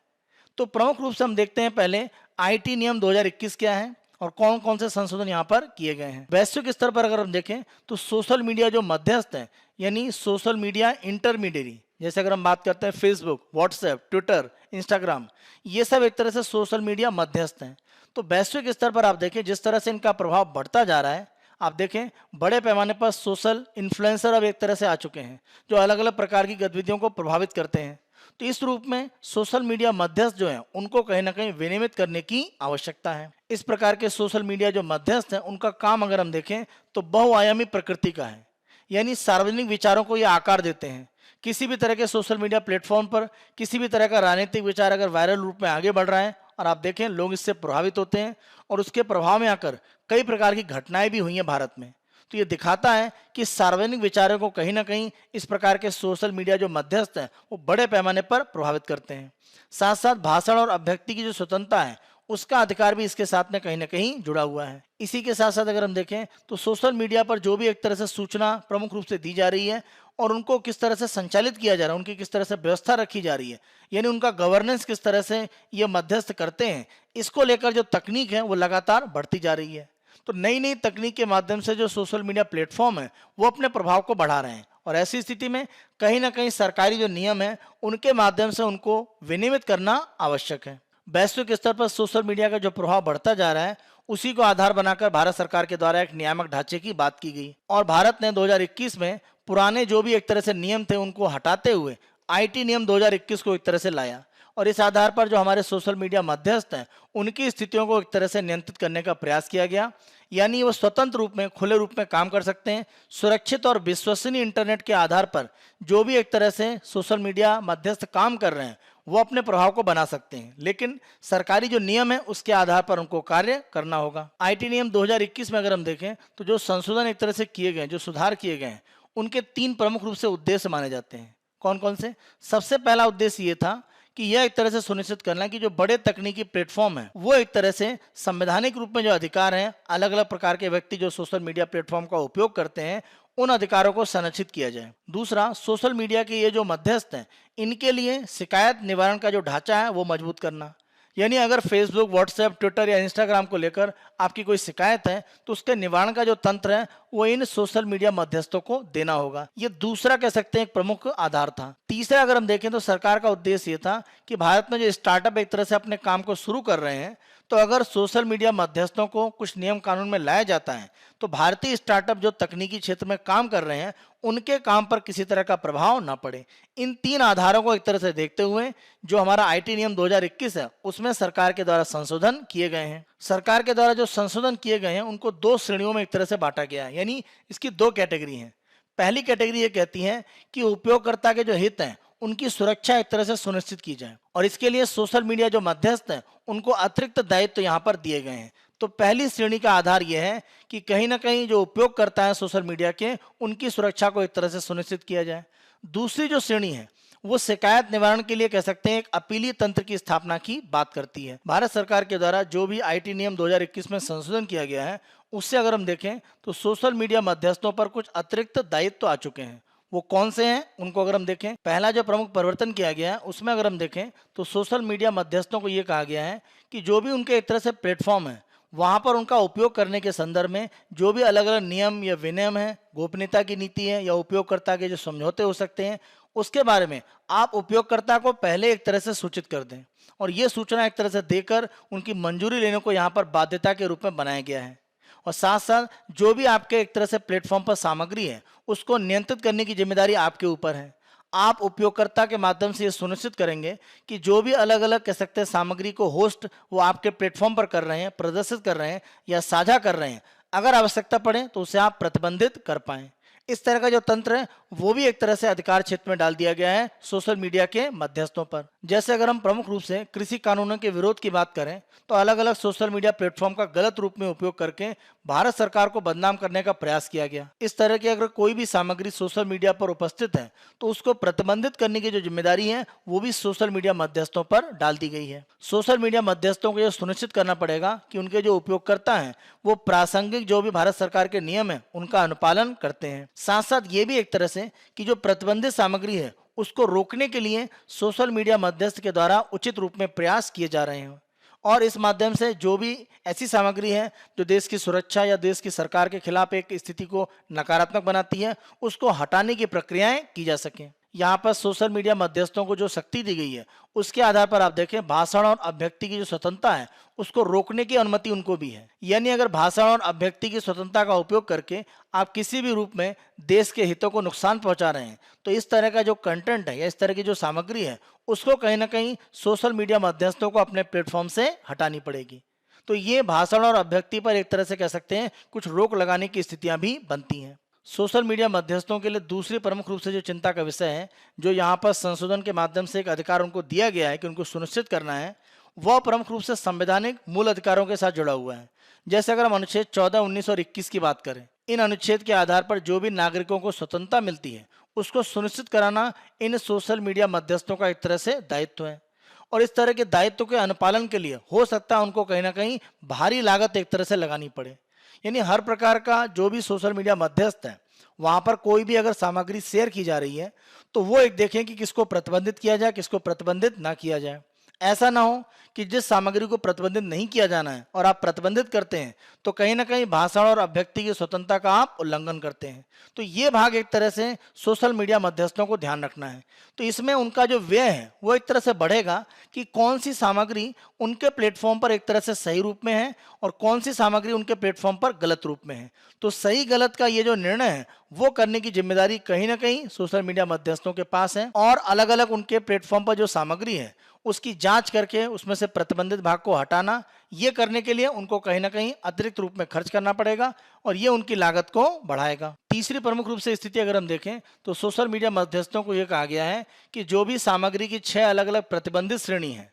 तो प्रमुख रूप से हम देखते हैं पहले आईटी नियम 2021 क्या है और कौन कौन से संशोधन यहाँ पर किए गए हैं। वैश्विक स्तर पर अगर हम देखें तो सोशल मीडिया जो मध्यस्थ है यानी सोशल मीडिया इंटरमीडियरी, जैसे अगर हम बात करते हैं फेसबुक, व्हाट्सएप, ट्विटर, इंस्टाग्राम, ये सब एक तरह से सोशल मीडिया मध्यस्थ हैं। तो वैश्विक स्तर पर आप देखें जिस तरह से इनका प्रभाव बढ़ता जा रहा है, आप देखें बड़े पैमाने पर सोशल इन्फ्लुएंसर अब एक तरह से आ चुके हैं जो अलग अलग प्रकार की गतिविधियों को प्रभावित करते हैं। तो इस रूप में सोशल मीडिया मध्यस्थ जो हैं उनको कहीं ना कहीं विनियमित करने की आवश्यकता है। इस प्रकार के सोशल मीडिया जो मध्यस्थ हैं उनका काम अगर हम देखें तो बहुआयामी प्रकृति का है, यानी सार्वजनिक विचारों को ये आकार देते हैं। किसी भी तरह के सोशल मीडिया प्लेटफॉर्म पर किसी भी तरह का राजनीतिक विचार अगर वायरल रूप में आगे बढ़ रहा है और आप देखें लोग इससे प्रभावित होते हैं और उसके प्रभाव में आकर कई प्रकार की घटनाएं भी हुई हैं भारत में। तो ये दिखाता है कि सार्वजनिक विचारों को कहीं ना कहीं इस प्रकार के सोशल मीडिया जो मध्यस्थ हैं वो बड़े पैमाने पर प्रभावित करते हैं। साथ साथ भाषण और अभिव्यक्ति की जो स्वतंत्रता है उसका अधिकार भी इसके साथ में कहीं ना कहीं जुड़ा हुआ है। इसी के साथ साथ अगर हम देखें तो सोशल मीडिया पर जो भी एक तरह से सूचना प्रमुख रूप से दी जा रही है और उनको किस तरह से संचालित किया जा रहा है, उनकी किस तरह से व्यवस्था रखी जा रही है, यानी उनका गवर्नेंस किस तरह से ये मध्यस्थ करते हैं, इसको लेकर जो तकनीक है वो लगातार बढ़ती जा रही है। तो नई नई तकनीक के माध्यम से जो सोशल मीडिया प्लेटफॉर्म है वो अपने प्रभाव को बढ़ा रहे हैं और ऐसी स्थिति में कहीं ना कहीं सरकारी जो नियम है उनके माध्यम से उनको विनियमित करना आवश्यक है। वैश्विक स्तर पर सोशल मीडिया का जो प्रभाव बढ़ता जा रहा है उसी को आधार बनाकर भारत सरकार के द्वारा एक नियामक ढांचे की बात की गई और भारत ने 2021 में पुराने जो भी एक तरह से नियम थे उनको हटाते हुए आईटी नियम 2021 को एक तरह से लाया और इस आधार पर जो हमारे सोशल मीडिया मध्यस्थ हैं उनकी स्थितियों को एक तरह से नियंत्रित करने का प्रयास किया गया, यानी वो स्वतंत्र रूप में खुले रूप में काम कर सकते हैं। सुरक्षित और विश्वसनीय इंटरनेट के आधार पर जो भी एक तरह से सोशल मीडिया मध्यस्थ काम कर रहे हैं वो अपने प्रभाव को बना सकते हैं, लेकिन सरकारी जो नियम है उसके आधार पर उनको कार्य करना होगा। आईटी नियम 2021 में अगर हम देखें तो जो संशोधन एक तरह से किए गए, जो सुधार किए गए हैं, उनके 3 प्रमुख रूप से उद्देश्य माने जाते हैं। कौन कौन से? सबसे पहला उद्देश्य ये था कि यह एक तरह से सुनिश्चित करना कि जो बड़े तकनीकी प्लेटफॉर्म है वो एक तरह से संवैधानिक रूप में जो अधिकार हैं अलग अलग प्रकार के व्यक्ति जो सोशल मीडिया प्लेटफॉर्म का उपयोग करते हैं उन अधिकारों को संरक्षित किया जाए। दूसरा, सोशल मीडिया के ये जो मध्यस्थ हैं इनके लिए शिकायत निवारण का जो ढांचा है वो मजबूत करना, यानी अगर फेसबुक, व्हाट्सएप, ट्विटर या इंस्टाग्राम को लेकर आपकी कोई शिकायत है तो उसके निवारण का जो तंत्र है वो इन सोशल मीडिया मध्यस्थों को देना होगा। ये दूसरा कह सकते हैं एक प्रमुख आधार था। तीसरा अगर हम देखें तो सरकार का उद्देश्य ये था कि भारत में जो स्टार्टअप एक तरह से अपने काम को शुरू कर रहे हैं तो अगर सोशल मीडिया मध्यस्थों को कुछ नियम कानून में लाया जाता है तो भारतीय स्टार्टअप जो तकनीकी क्षेत्र में काम कर रहे हैं उनके काम पर किसी तरह का प्रभाव ना पड़े। इन 3 आधारों को एक तरह से देखते हुए जो हमारा आईटी नियम 2021 है उसमें सरकार के द्वारा संशोधन किए गए हैं। सरकार के द्वारा जो संशोधन किए गए हैं उनको 2 श्रेणियों में एक तरह से बांटा गया है, यानी इसकी 2 कैटेगरी हैं। पहली कैटेगरी ये कहती है कि उपयोगकर्ता के जो हित हैं उनकी सुरक्षा एक तरह से सुनिश्चित की जाए और इसके लिए सोशल मीडिया जो मध्यस्थ हैं उनको अतिरिक्त दायित्व यहाँ पर दिए गए हैं। तो पहली श्रेणी का आधार यह है कि कहीं ना कहीं जो उपयोग करता है सोशल मीडिया के उनकी सुरक्षा को एक तरह से सुनिश्चित किया जाए। दूसरी जो श्रेणी है वो शिकायत निवारण के लिए कह सकते हैं एक अपीलीय तंत्र की स्थापना की बात करती है। भारत सरकार के द्वारा जो भी आईटी नियम 2021 में संशोधन किया गया है उससे अगर हम देखें तो सोशल मीडिया मध्यस्थों पर कुछ अतिरिक्त दायित्व आ चुके हैं। वो कौन से हैं उनको अगर हम देखें, पहला जो प्रमुख परिवर्तन किया गया है उसमें अगर हम देखें तो सोशल मीडिया मध्यस्थों को ये कहा गया है कि जो भी उनके एक तरह से प्लेटफॉर्म है वहां पर उनका उपयोग करने के संदर्भ में जो भी अलग अलग नियम या विनियम है, गोपनीयता की नीति है या उपयोगकर्ता के जो समझौते हो सकते हैं उसके बारे में आप उपयोगकर्ता को पहले एक तरह से सूचित कर दें और ये सूचना एक तरह से देकर उनकी मंजूरी लेने को यहाँ पर बाध्यता के रूप में बनाया गया है। और साथ साथ जो भी आपके एक तरह से प्लेटफॉर्म पर सामग्री है उसको नियंत्रित करने की जिम्मेदारी आपके ऊपर है। आप उपयोगकर्ता के माध्यम से ये सुनिश्चित करेंगे कि जो भी अलग अलग कह सकते हैं सामग्री को होस्ट वो आपके प्लेटफॉर्म पर कर रहे हैं, प्रदर्शित कर रहे हैं या साझा कर रहे हैं, अगर आवश्यकता पड़े तो उसे आप प्रतिबंधित कर पाएं। इस तरह का जो तंत्र है वो भी एक तरह से अधिकार क्षेत्र में डाल दिया गया है सोशल मीडिया के मध्यस्थों पर। जैसे अगर हम प्रमुख रूप से कृषि कानूनों के विरोध की बात करें तो अलग अलग सोशल मीडिया प्लेटफॉर्म का गलत रूप में उपयोग करके भारत सरकार को बदनाम करने का प्रयास किया गया। इस तरह की अगर कोई भी सामग्री सोशल मीडिया पर उपस्थित है तो उसको प्रतिबंधित करने की जो जिम्मेदारी है वो भी सोशल मीडिया मध्यस्थों पर डाल दी गई है। सोशल मीडिया मध्यस्थों को यह सुनिश्चित करना पड़ेगा कि उनके जो उपयोगकर्ता हैं वो प्रासंगिक जो भी भारत सरकार के नियम है उनका अनुपालन करते हैं। साथ साथ ये भी एक तरह से कि जो प्रतिबंधित सामग्री है उसको रोकने के लिए सोशल मीडिया मध्यस्थ के द्वारा उचित रूप में प्रयास किए जा रहे हैं और इस माध्यम से जो भी ऐसी सामग्री है जो देश की सुरक्षा या देश की सरकार के खिलाफ एक स्थिति को नकारात्मक बनाती है उसको हटाने की प्रक्रियाएं की जा सकें। यहाँ पर सोशल मीडिया मध्यस्थों को जो शक्ति दी गई है उसके आधार पर आप देखें भाषण और अभिव्यक्ति की जो स्वतंत्रता है उसको रोकने की अनुमति उनको भी है। यानी अगर भाषण और अभिव्यक्ति की स्वतंत्रता का उपयोग करके आप किसी भी रूप में देश के हितों को नुकसान पहुंचा रहे हैं तो इस तरह का जो कंटेंट है या इस तरह की जो सामग्री है उसको कहीं ना कहीं सोशल मीडिया मध्यस्थों को अपने प्लेटफॉर्म से हटानी पड़ेगी। तो ये भाषण और अभिव्यक्ति पर एक तरह से कह सकते हैं कुछ रोक लगाने की स्थितियां भी बनती हैं। सोशल मीडिया मध्यस्थों के लिए दूसरी प्रमुख रूप से जो चिंता का विषय है जो यहाँ पर संशोधन के माध्यम से एक अधिकार उनको दिया गया है कि उनको सुनिश्चित करना है वह प्रमुख रूप से संवैधानिक मूल अधिकारों के साथ जुड़ा हुआ है। जैसे अगर हम अनुच्छेद 14, 19 और 21 की बात करें, इन अनुच्छेद के आधार पर जो भी नागरिकों को स्वतंत्रता मिलती है उसको सुनिश्चित कराना इन सोशल मीडिया मध्यस्थों का एक तरह से दायित्व है और इस तरह के दायित्व के अनुपालन के लिए हो सकता है उनको कहीं ना कहीं भारी लागत एक तरह से लगानी पड़े। यानी हर प्रकार का जो भी सोशल मीडिया मध्यस्थ है वहां पर कोई भी अगर सामग्री शेयर की जा रही है तो वो एक देखें कि किसको प्रतिबंधित किया जाए किसको प्रतिबंधित ना किया जाए। ऐसा ना हो कि जिस सामग्री को प्रतिबंधित नहीं किया जाना है और आप प्रतिबंधित करते हैं तो कहीं ना कहीं भाषण और अभिव्यक्ति की स्वतंत्रता का आप उल्लंघन करते हैं। तो ये भाग एक तरह से सोशल मीडिया मध्यस्थों को ध्यान रखना है। तो इसमें उनका जो व्यय है वो एक तरह से बढ़ेगा कि कौन सी सामग्री उनके प्लेटफॉर्म पर एक तरह से सही रूप में है और कौन सी सामग्री उनके प्लेटफॉर्म पर गलत रूप में है। तो सही गलत का ये जो निर्णय है वो करने की जिम्मेदारी कहीं ना कहीं सोशल मीडिया मध्यस्थों के पास है और अलग अलग उनके प्लेटफॉर्म पर जो सामग्री है उसकी जांच करके उसमें से प्रतिबंधित भाग को हटाना, ये करने के लिए उनको कहीं ना कहीं अतिरिक्त रूप में खर्च करना पड़ेगा और ये उनकी लागत को बढ़ाएगा। तीसरी प्रमुख रूप से स्थिति अगर हम देखें तो सोशल मीडिया मध्यस्थों को यह कहा गया है कि जो भी सामग्री की 6 अलग अलग प्रतिबंधित श्रेणी है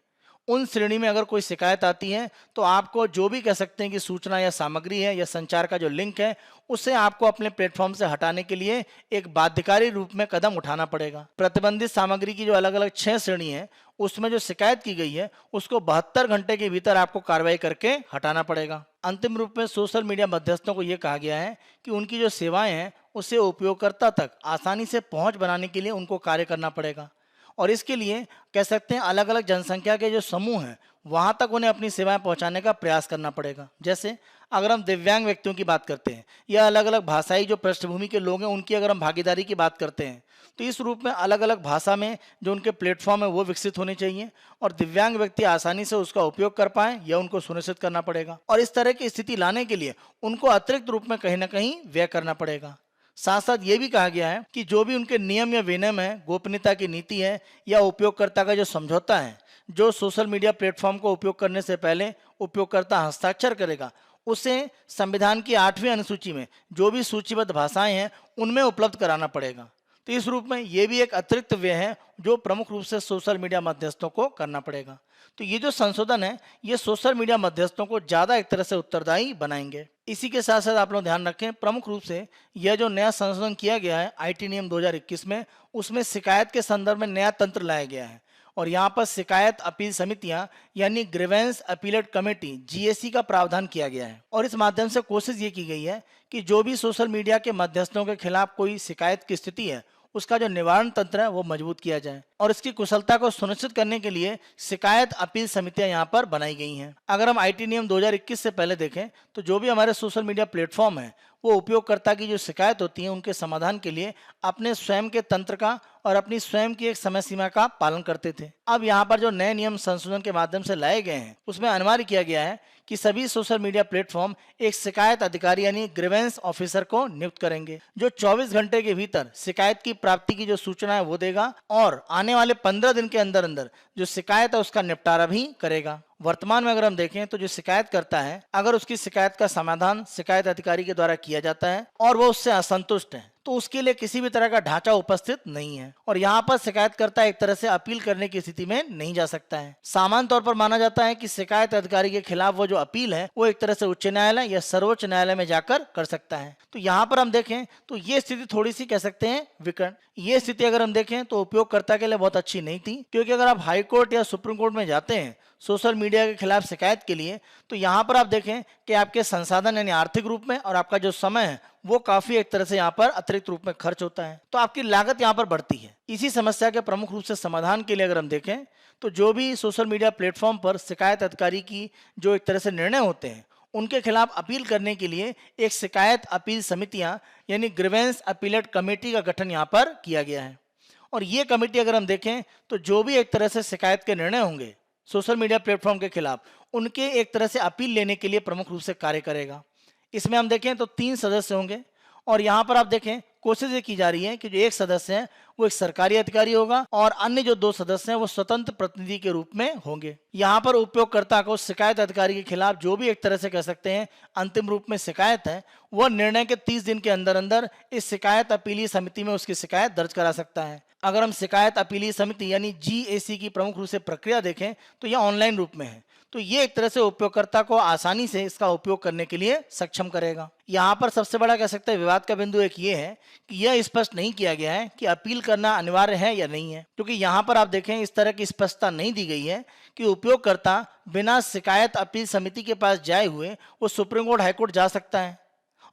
उन श्रेणी में अगर कोई शिकायत आती है तो आपको जो भी कह सकते हैं कि सूचना या सामग्री है या संचार का जो लिंक है उसे आपको अपने प्लेटफॉर्म से हटाने के लिए एक बाध्यकारी रूप में कदम उठाना पड़ेगा। प्रतिबंधित सामग्री की जो अलग अलग 6 श्रेणी है उसमें जो शिकायत की गई है उसको 72 घंटे के भीतर आपको कार्रवाई करके हटाना पड़ेगा। अंतिम रूप में सोशल मीडिया मध्यस्थों को यह कहा गया है कि उनकी जो सेवाएं हैं उसे उपयोगकर्ता तक आसानी से पहुंच बनाने के लिए उनको कार्य करना पड़ेगा और इसके लिए कह सकते हैं अलग अलग जनसंख्या के जो समूह हैं वहां तक उन्हें अपनी सेवाएं पहुंचाने का प्रयास करना पड़ेगा। जैसे अगर हम दिव्यांग व्यक्तियों की बात करते हैं या अलग अलग भाषाई जो पृष्ठभूमि के लोग हैं उनकी अगर हम भागीदारी की बात करते हैं तो इस रूप में अलग अलग भाषा में जो उनके प्लेटफॉर्म है वो विकसित होने चाहिए और दिव्यांग व्यक्ति आसानी से उसका उपयोग कर पाए यह उनको सुनिश्चित करना पड़ेगा और इस तरह की स्थिति लाने के लिए उनको अतिरिक्त रूप में कहीं ना कहीं व्यय करना पड़ेगा। साथ साथ ये भी कहा गया है कि जो भी उनके नियम या विनियम है, गोपनीयता की नीति है या उपयोगकर्ता का जो समझौता है जो सोशल मीडिया प्लेटफॉर्म को उपयोग करने से पहले उपयोगकर्ता हस्ताक्षर करेगा उसे संविधान की 8वीं अनुसूची में जो भी सूचीबद्ध भाषाएं हैं उनमें उपलब्ध कराना पड़ेगा। तो इस रूप में ये भी एक अतिरिक्त व्यय है जो प्रमुख रूप से सोशल मीडिया मध्यस्थों को करना पड़ेगा। तो ये जो संशोधन है ये सोशल मीडिया मध्यस्थों को ज़्यादा एक तरह से उत्तरदायी बनाएंगे। इसी के साथ साथ आप लोग ध्यान रखें प्रमुख रूप से यह जो नया संशोधन किया गया है आईटी नियम 2021 में उसमें शिकायत के संदर्भ में नया तंत्र लाया गया है और यहाँ पर शिकायत अपील समितियां यानी ग्रीवेंस अपीलेट कमेटी जीएसी का प्रावधान किया गया है और इस माध्यम से कोशिश ये की गई है कि जो भी सोशल मीडिया के मध्यस्थों के खिलाफ कोई शिकायत की स्थिति है उसका जो निवारण तंत्र है वो मजबूत किया जाए और इसकी कुशलता को सुनिश्चित करने के लिए शिकायत अपील समितियां यहाँ पर बनाई गई हैं। अगर हम आईटी नियम 2021 से पहले देखें तो जो भी हमारे सोशल मीडिया प्लेटफॉर्म है वो उपयोगकर्ता की जो शिकायत होती है उनके समाधान के लिए अपने स्वयं के तंत्र का और अपनी स्वयं की एक समय सीमा का पालन करते थे। अब यहाँ पर जो नए नियम संशोधन के माध्यम से लाए गए हैं उसमें अनिवार्य किया गया है कि सभी सोशल मीडिया प्लेटफॉर्म एक शिकायत अधिकारी यानी ग्रीवेंस ऑफिसर को नियुक्त करेंगे जो 24 घंटे के भीतर शिकायत की प्राप्ति की जो सूचना है वो देगा और आने वाले 15 दिन के अंदर अंदर जो शिकायत है उसका निपटारा भी करेगा। वर्तमान में अगर हम देखें तो जो शिकायत करता है अगर उसकी शिकायत का समाधान शिकायत अधिकारी के द्वारा किया जाता है और वो उससे असंतुष्ट है तो उसके लिए किसी भी तरह का ढांचा उपस्थित नहीं है और यहाँ पर शिकायतकर्ता एक तरह से अपील करने की स्थिति में नहीं जा सकता है। सामान्य तौर पर माना जाता है कि शिकायत अधिकारी के खिलाफ वो जो अपील है वो एक तरह से उच्च न्यायालय या सर्वोच्च न्यायालय में जाकर कर सकता है। तो यहाँ पर हम देखें तो ये स्थिति थोड़ी सी कह सकते हैं विकर्ण। ये स्थिति अगर हम देखें तो उपयोगकर्ता के लिए बहुत अच्छी नहीं थी, क्योंकि अगर आप हाई कोर्ट या सुप्रीम कोर्ट में जाते हैं सोशल मीडिया के खिलाफ शिकायत के लिए, तो यहाँ पर आप देखें कि आपके संसाधन यानी आर्थिक रूप में और आपका जो समय है वो काफी एक तरह से यहाँ पर अतिरिक्त रूप में खर्च होता है, तो आपकी लागत यहाँ पर बढ़ती है। इसी समस्या के प्रमुख रूप से समाधान के लिए अगर हम देखें तो जो भी सोशल मीडिया प्लेटफॉर्म पर शिकायत अधिकारी की जो एक तरह से निर्णय होते हैं उनके खिलाफ अपील करने के लिए एक शिकायत अपील समितियां यानी ग्रीवेंस अपीलेट कमेटी का गठन यहाँ पर किया गया है। और ये कमेटी अगर हम देखें तो जो भी एक तरह से शिकायत के निर्णय होंगे सोशल मीडिया प्लेटफॉर्म के खिलाफ उनके एक तरह से अपील लेने के लिए प्रमुख रूप से कार्य करेगा। इसमें हम देखें तो 3 सदस्य होंगे और यहाँ पर आप देखें कोशिश ये की जा रही है कि जो एक सदस्य है वो एक सरकारी अधिकारी होगा और अन्य जो 2 सदस्य हैं वो स्वतंत्र प्रतिनिधि के रूप में होंगे। यहाँ पर उपयोगकर्ता को शिकायत अधिकारी के खिलाफ जो भी एक तरह से कह सकते हैं अंतिम रूप में शिकायत है वह निर्णय के 30 दिन के अंदर अंदर इस शिकायत अपीली समिति में उसकी शिकायत दर्ज करा सकता है। अगर हम शिकायत अपीली समिति यानी GAC की प्रमुख रूप से प्रक्रिया देखें तो यह ऑनलाइन रूप में है, तो ये एक तरह से उपयोगकर्ता को आसानी से इसका उपयोग करने के लिए सक्षम करेगा। यहाँ पर सबसे बड़ा कह सकते हैं विवाद का बिंदु एक ये है कि यह स्पष्ट नहीं किया गया है कि अपील करना अनिवार्य है या नहीं है, क्योंकि यहाँ पर आप देखें इस तरह की स्पष्टता नहीं दी गई है कि उपयोगकर्ता बिना शिकायत अपील समिति के पास जाए हुए वो सुप्रीम कोर्ट हाईकोर्ट जा सकता है।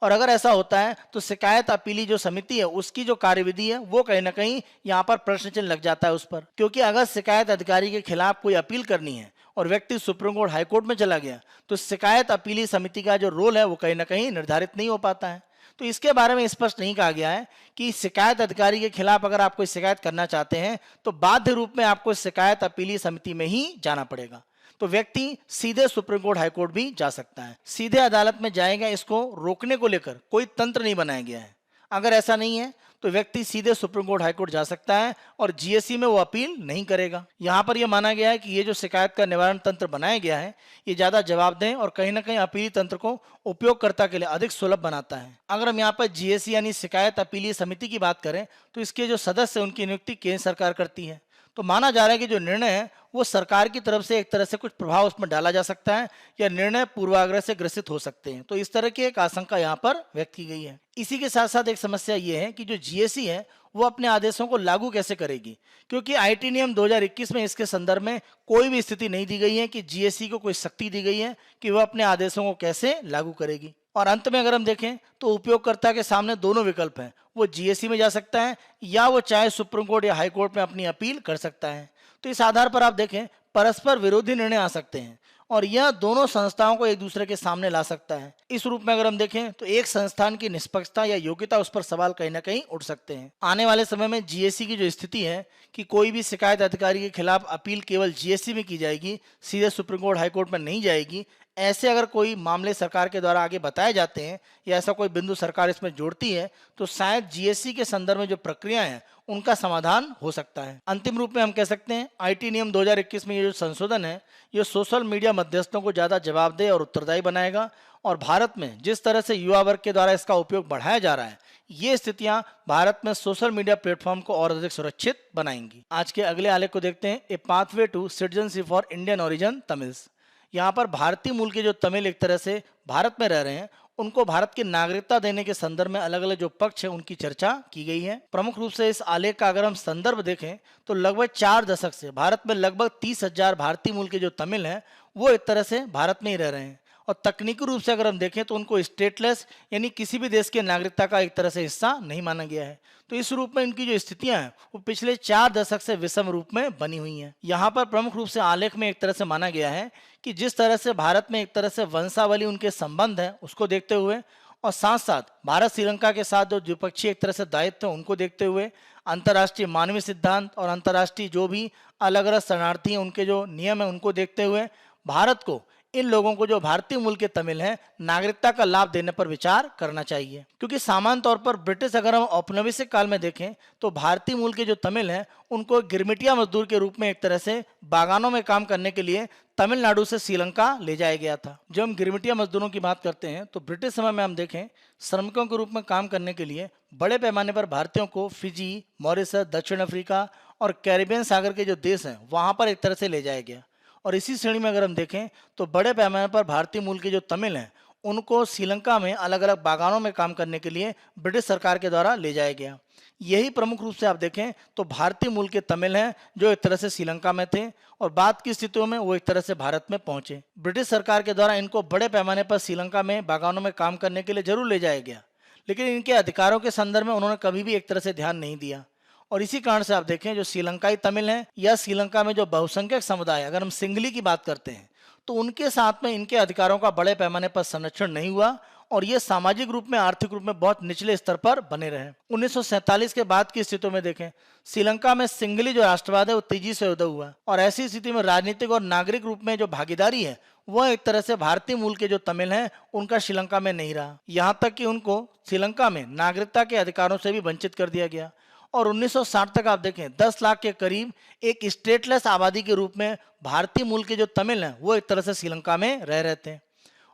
और अगर ऐसा होता है तो शिकायत अपीली जो समिति है उसकी जो कार्यविधि है वो कहीं ना कहीं यहाँ पर प्रश्न चिन्ह लग जाता है उस पर, क्योंकि अगर शिकायत अधिकारी के खिलाफ कोई अपील करनी है और व्यक्ति सुप्रीम कोर्ट हाईकोर्ट में चला गया तो शिकायत अपीली समिति का जो रोल है वो कहीं ना कहीं निर्धारित नहीं हो पाता है। तो इसके बारे में स्पष्ट नहीं कहा गया है कि शिकायत अधिकारी के खिलाफ अगर आप कोई शिकायत करना चाहते हैं तो बाध्य रूप में आपको शिकायत अपीली समिति में ही जाना पड़ेगा। तो व्यक्ति सीधे सुप्रीम कोर्ट हाईकोर्ट भी जा सकता है, सीधे अदालत में जाएगा। इसको रोकने को लेकर कोई तंत्र नहीं बनाया गया है। अगर ऐसा नहीं है तो व्यक्ति सीधे सुप्रीम कोर्ट हाईकोर्ट जा सकता है और GAC में वो अपील नहीं करेगा। यहाँ पर यह माना गया है कि ये जो शिकायत का निवारण तंत्र बनाया गया है ये ज्यादा जवाबदेह और कहीं ना कहीं अपीली तंत्र को उपयोगकर्ता के लिए अधिक सुलभ बनाता है। अगर हम यहाँ पर GAC यानी शिकायत अपीली समिति की बात करें तो इसके जो सदस्य हैं उनकी नियुक्ति केंद्र सरकार करती है। तो माना जा रहा है कि जो निर्णय है वो सरकार की तरफ से एक तरह से कुछ प्रभाव उसमें डाला जा सकता है या निर्णय पूर्वाग्रह से ग्रसित हो सकते हैं। तो इस तरह की एक आशंका यहाँ पर व्यक्त की गई है। इसी के साथ साथ एक समस्या ये है कि जो GAC है वो अपने आदेशों को लागू कैसे करेगी, क्योंकि IT नियम 2021 में इसके संदर्भ में कोई भी स्थिति नहीं दी गई है कि GAC को कोई शक्ति दी गई है कि वह अपने आदेशों को कैसे लागू करेगी। और अंत में अगर हम देखें तो उपयोगकर्ता के सामने दोनों विकल्प हैं, वो GAC में जा सकता है या वो चाहे सुप्रीम कोर्ट या हाई कोर्ट में अपनी अपील कर सकता है। तो इस आधार पर आप देखें परस्पर विरोधी निर्णय आ सकते हैं और यह दोनों संस्थाओं को एक दूसरे के सामने ला सकता है। इस रूप में अगर हम देखें तो एक संस्थान की निष्पक्षता या योग्यता उस पर सवाल कहीं ना कहीं उठ सकते हैं। आने वाले समय में GAC की जो स्थिति है कि कोई भी शिकायत अधिकारी के खिलाफ अपील केवल GAC में की जाएगी, सीधे सुप्रीम कोर्ट हाई कोर्ट में नहीं जाएगी, ऐसे अगर कोई मामले सरकार के द्वारा आगे बताए जाते हैं या ऐसा कोई बिंदु सरकार इसमें जोड़ती है तो शायद GAC के संदर्भ में जो प्रक्रिया है उनका समाधान हो सकता है। अंतिम रूप में हम कह सकते हैं IT नियम 2021 में ये जो संशोधन है ये सोशल मीडिया मध्यस्थों को ज्यादा जवाबदेह और उत्तरदायी बनाएगा और भारत में जिस तरह से युवा वर्ग के द्वारा इसका उपयोग बढ़ाया जा रहा है ये स्थितियां भारत में सोशल मीडिया प्लेटफॉर्म को और अधिक सुरक्षित बनाएंगी। आज के अगले आलेख को देखते हैं, a pathway to citizenship for Indian origin Tamils. यहाँ पर भारतीय मूल के जो तमिल एक तरह से भारत में रह रहे हैं उनको भारत की नागरिकता देने के संदर्भ में अलग अलग जो पक्ष है उनकी चर्चा की गई है। प्रमुख रूप से इस आलेख का अगर हम संदर्भ देखें तो लगभग 4 दशक से भारत में लगभग 30,000 भारतीय मूल के जो तमिल हैं वो एक तरह से भारत में ही रह रहे हैं और तकनीकी रूप से अगर हम देखें तो उनको स्टेटलेस यानी किसी भी देश के नागरिकता का एक तरह से हिस्सा नहीं माना गया है। तो इस रूप में इनकी जो स्थितियां हैं वो पिछले 4 दशक से विषम रूप में बनी हुई हैं। यहाँ पर प्रमुख रूप से आलेख में एक तरह से माना गया है कि जिस तरह से भारत में एक तरह से वंशावली उनके संबंध है उसको देखते हुए और साथ साथ भारत श्रीलंका के साथ जो द्विपक्षीय एक तरह से दायित्व है उनको देखते हुए अंतर्राष्ट्रीय मानवीय सिद्धांत और अंतर्राष्ट्रीय जो भी अलग अलग शरणार्थी हैं उनके जो नियम है उनको देखते हुए भारत को इन लोगों को जो भारतीय मूल के तमिल हैं नागरिकता का लाभ देने पर विचार करना चाहिए। क्योंकि सामान्य तौर पर ब्रिटिश अगर हम औपनिवेशिक काल में देखें तो भारतीय मूल के जो तमिल हैं उनको गिरमिटिया मजदूर के रूप में एक तरह से बागानों में काम करने के लिए तमिलनाडु से श्रीलंका ले जाया गया था। जब हम गिरमिटिया मजदूरों की बात करते हैं तो ब्रिटिश समय में हम देखें श्रमिकों के रूप में काम करने के लिए बड़े पैमाने पर भारतीयों को फिजी, मॉरिशस, दक्षिण अफ्रीका और कैरिबियन सागर के जो देश हैं वहां पर एक तरह से ले जाया गया। और इसी श्रेणी में अगर हम देखें तो बड़े पैमाने पर भारतीय मूल के जो तमिल हैं उनको श्रीलंका में अलग अलग बागानों में काम करने के लिए ब्रिटिश सरकार के द्वारा ले जाया गया। यही प्रमुख रूप से आप देखें तो भारतीय मूल के तमिल हैं जो एक तरह से श्रीलंका में थे और बाद की स्थितियों में वो एक तरह से भारत में पहुंचे। ब्रिटिश सरकार के द्वारा इनको बड़े पैमाने पर श्रीलंका में बागानों में काम करने के लिए जरूर ले जाया गया, लेकिन इनके अधिकारों के संदर्भ में उन्होंने कभी भी एक तरह से ध्यान नहीं दिया। और इसी कारण से आप देखें जो श्रीलंकाई तमिल हैं या श्रीलंका में जो बहुसंख्यक समुदाय, अगर हम सिंगली की बात करते हैं तो उनके साथ में इनके अधिकारों का बड़े पैमाने पर संरक्षण नहीं हुआ और ये सामाजिक रूप में, आर्थिक रूप में बहुत निचले स्तर पर बने रहे। 1947 के बाद की स्थितियों में देखें, श्रीलंका में सिंगली जो राष्ट्रवाद है वो तेजी से उदय हुआ और ऐसी स्थिति में राजनीतिक और नागरिक रूप में जो भागीदारी है वह एक तरह से भारतीय मूल के जो तमिल हैं उनका श्रीलंका में नहीं रहा। यहाँ तक कि उनको श्रीलंका में नागरिकता के अधिकारों से भी वंचित कर दिया गया। और 1960 तक आप देखें 10 लाख के करीब एक स्टेटलेस आबादी के रूप में भारतीय मूल के जो तमिल हैं वो एक तरह से श्रीलंका में रह रहे थे।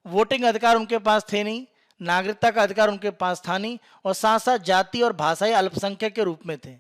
वोटिंग अधिकार उनके पास थे नहीं, नागरिकता का अधिकार उनके पास था नहीं और साथ साथ जाति और भाषाई अल्पसंख्यक के रूप में थे।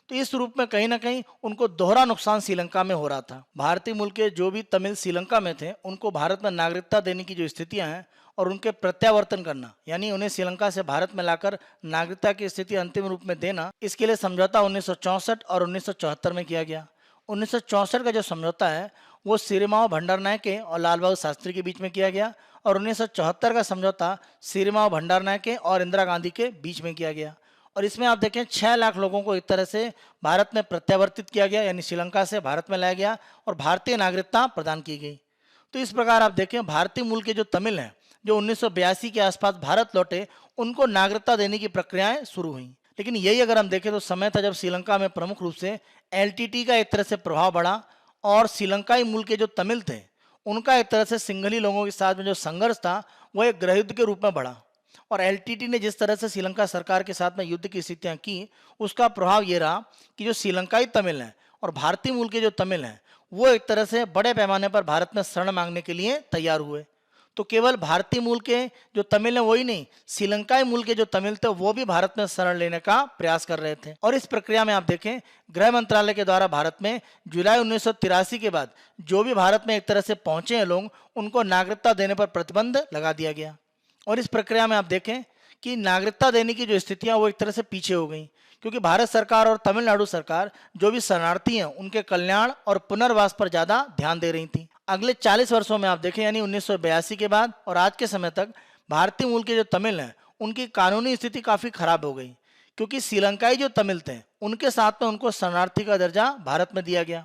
तो इस रूप में कहीं ना कहीं उनको दोहरा नुकसान श्रीलंका में हो रहा था। भारतीय मूल के जो भी तमिल श्रीलंका में थे उनको भारत में नागरिकता देने की जो स्थितियां हैं और उनके प्रत्यावर्तन करना, यानी उन्हें श्रीलंका से भारत में लाकर नागरिकता की स्थिति अंतिम रूप में देना, इसके लिए समझौता 1964 और 1974 में किया गया। 1964 का जो समझौता है वो सिरिमाओ भंडारनायके और लाल बहादुर शास्त्री के बीच में किया गया और 1974 का समझौता सिरिमाओ भंडारनायके और इंदिरा गांधी के बीच में किया गया। और इसमें आप देखें 6 लाख लोगों को एक तरह से भारत में प्रत्यावर्तित किया गया, यानी श्रीलंका से भारत में लाया गया और भारतीय नागरिकता प्रदान की गई। तो इस प्रकार आप देखें भारतीय मूल के जो तमिल हैं जो 1982 के आसपास भारत लौटे उनको नागरिकता देने की प्रक्रियाएं शुरू हुई। लेकिन यही अगर हम देखें तो समय था जब श्रीलंका में प्रमुख रूप से एलटीटी का एक तरह से प्रभाव बढ़ा और श्रीलंकाई मूल के जो तमिल थे उनका एक तरह से सिंघली लोगों के साथ में जो संघर्ष था वो एक गृह युद्ध के रूप में बढ़ा। और एलटीटी ने जिस तरह से श्रीलंका सरकार के साथ में युद्ध की स्थितियां की उसका प्रभाव ये रहा कि जो श्रीलंकाई तमिल हैं और भारतीय मूल के जो तमिल हैं वो एक तरह से बड़े पैमाने पर भारत में शरण मांगने के लिए तैयार हुए। तो केवल भारतीय मूल के जो तमिल हैं वही नहीं, श्रीलंकाई मूल के जो तमिल थे वो भी भारत में शरण लेने का प्रयास कर रहे थे। और इस प्रक्रिया में आप देखें गृह मंत्रालय के द्वारा भारत में जुलाई 1983 के बाद जो भी भारत में एक तरह से पहुंचे हैं लोग उनको नागरिकता देने पर प्रतिबंध लगा दिया गया। और इस प्रक्रिया में आप देखें कि नागरिकता देने की जो स्थितियां वो एक तरह से पीछे हो गई, क्योंकि भारत सरकार और तमिलनाडु सरकार जो भी शरणार्थी हैं उनके कल्याण और पुनर्वास पर ज़्यादा ध्यान दे रही थी। अगले 40 वर्षों में आप देखें यानी 1982 के बाद और आज के समय तक भारतीय मूल के जो तमिल हैं उनकी कानूनी स्थिति काफ़ी खराब हो गई, क्योंकि श्रीलंकाई जो तमिल थे उनके साथ में उनको शरणार्थी का दर्जा भारत में दिया गया।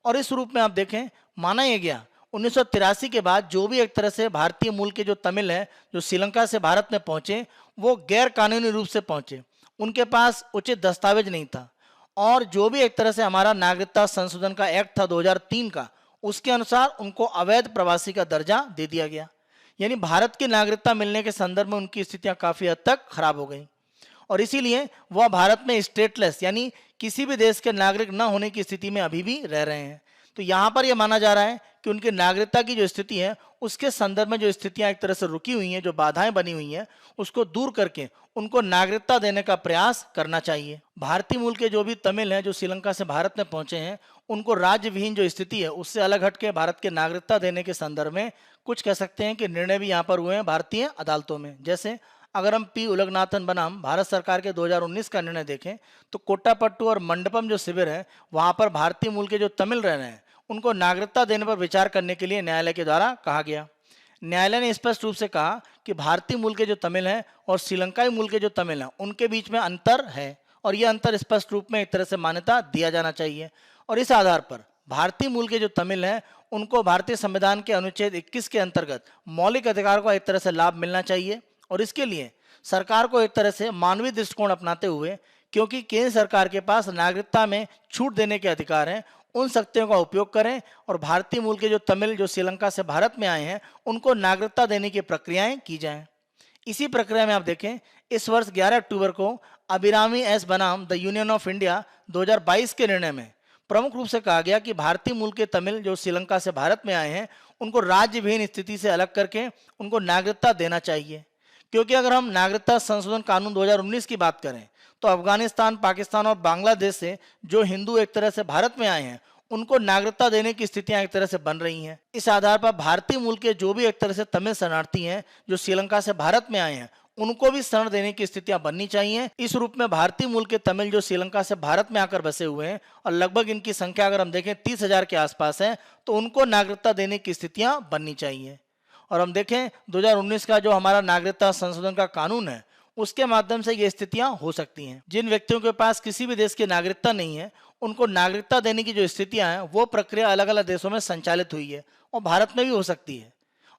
और इस रूप में आप देखें माना यह गया 1983 के बाद जो भी एक तरह से भारतीय मूल के जो तमिल हैं जो श्रीलंका से भारत में पहुंचे वो गैर कानूनी रूप से पहुंचे, उनके पास उचित दस्तावेज नहीं था। और जो भी एक तरह से हमारा नागरिकता संशोधन का एक्ट था 2003 का, उसके अनुसार उनको अवैध प्रवासी का दर्जा दे दिया गया, यानी भारत की नागरिकता मिलने के संदर्भ में उनकी स्थितियां काफ़ी हद तक खराब हो गई और इसीलिए वह भारत में स्टेटलेस यानी किसी भी देश के नागरिक न होने की स्थिति में अभी भी रह रहे हैं। तो यहाँ पर यह माना जा रहा है कि उनकी नागरिकता की जो स्थिति है उसके संदर्भ में जो स्थितियां एक तरह से रुकी हुई हैं, जो बाधाएं बनी हुई हैं, उसको दूर करके उनको नागरिकता देने का प्रयास करना चाहिए। भारतीय मूल के जो भी तमिल हैं जो श्रीलंका से भारत में पहुंचे हैं उनको राज्य विहीन जो स्थिति है उससे अलग हट के भारत के नागरिकता देने के संदर्भ में कुछ कह सकते हैं कि निर्णय भी यहाँ पर हुए हैं भारतीय अदालतों में। जैसे अगर हम पी उलगनाथन बनाम भारत सरकार के 2019 का निर्णय देखें तो कोट्टापट्टू और मंडपम जो शिविर है वहाँ पर भारतीय मूल के जो तमिल रह रहे हैं उनको नागरिकता देने पर विचार करने के लिए न्यायालय के द्वारा कहा गया। न्यायालय ने स्पष्ट रूप से कहा कि भारतीय मूल के जो तमिल हैं और श्रीलंकाई मूल के जो तमिल हैं उनके बीच में अंतर है और यह अंतर स्पष्ट रूप में एक तरह से मान्यता दिया जाना चाहिए। और इस आधार पर भारतीय मूल के जो तमिल हैं उनको भारतीय संविधान के अनुच्छेद 21 के अंतर्गत मौलिक अधिकार का एक तरह से लाभ मिलना चाहिए। और इसके लिए सरकार को एक तरह से मानवीय दृष्टिकोण अपनाते हुए, क्योंकि केंद्र सरकार के पास नागरिकता में छूट देने के अधिकार हैं, उन शक्तियों का उपयोग करें और भारतीय मूल के जो तमिल जो श्रीलंका से भारत में आए हैं उनको नागरिकता देने की प्रक्रियाएं की जाएं। इसी प्रक्रिया में आप देखें इस वर्ष 11 अक्टूबर को अभिरामी एस बनाम द यूनियन ऑफ इंडिया 2022 के निर्णय में प्रमुख रूप से कहा गया कि भारतीय मूल के तमिल जो श्रीलंका से भारत में आए हैं उनको राज्य विहीन स्थिति से अलग करके उनको नागरिकता देना चाहिए। क्योंकि अगर हम नागरिकता संशोधन कानून 2019 की बात करें तो अफगानिस्तान, पाकिस्तान और बांग्लादेश से जो हिंदू एक तरह से भारत में आए हैं उनको नागरिकता देने की स्थितियां एक तरह से बन रही हैं। इस आधार पर भारतीय मूल के जो भी एक तरह से तमिल शरणार्थी हैं जो श्रीलंका से भारत में आए हैं उनको भी शरण देने की स्थितियां बननी चाहिए। इस रूप में भारतीय मूल के तमिल जो श्रीलंका से भारत में आकर बसे हुए हैं और लगभग इनकी संख्या अगर हम देखें 30,000 के आसपास है, तो उनको नागरिकता देने की स्थितियां बननी चाहिए। और हम देखें 2019 का जो हमारा नागरिकता संशोधन का कानून है उसके माध्यम से ये स्थितियां हो सकती हैं। जिन व्यक्तियों के पास किसी भी देश की नागरिकता नहीं है उनको नागरिकता देने की जो स्थितियां हैं वो प्रक्रिया अलग अलग देशों में संचालित हुई है और भारत में भी हो सकती है।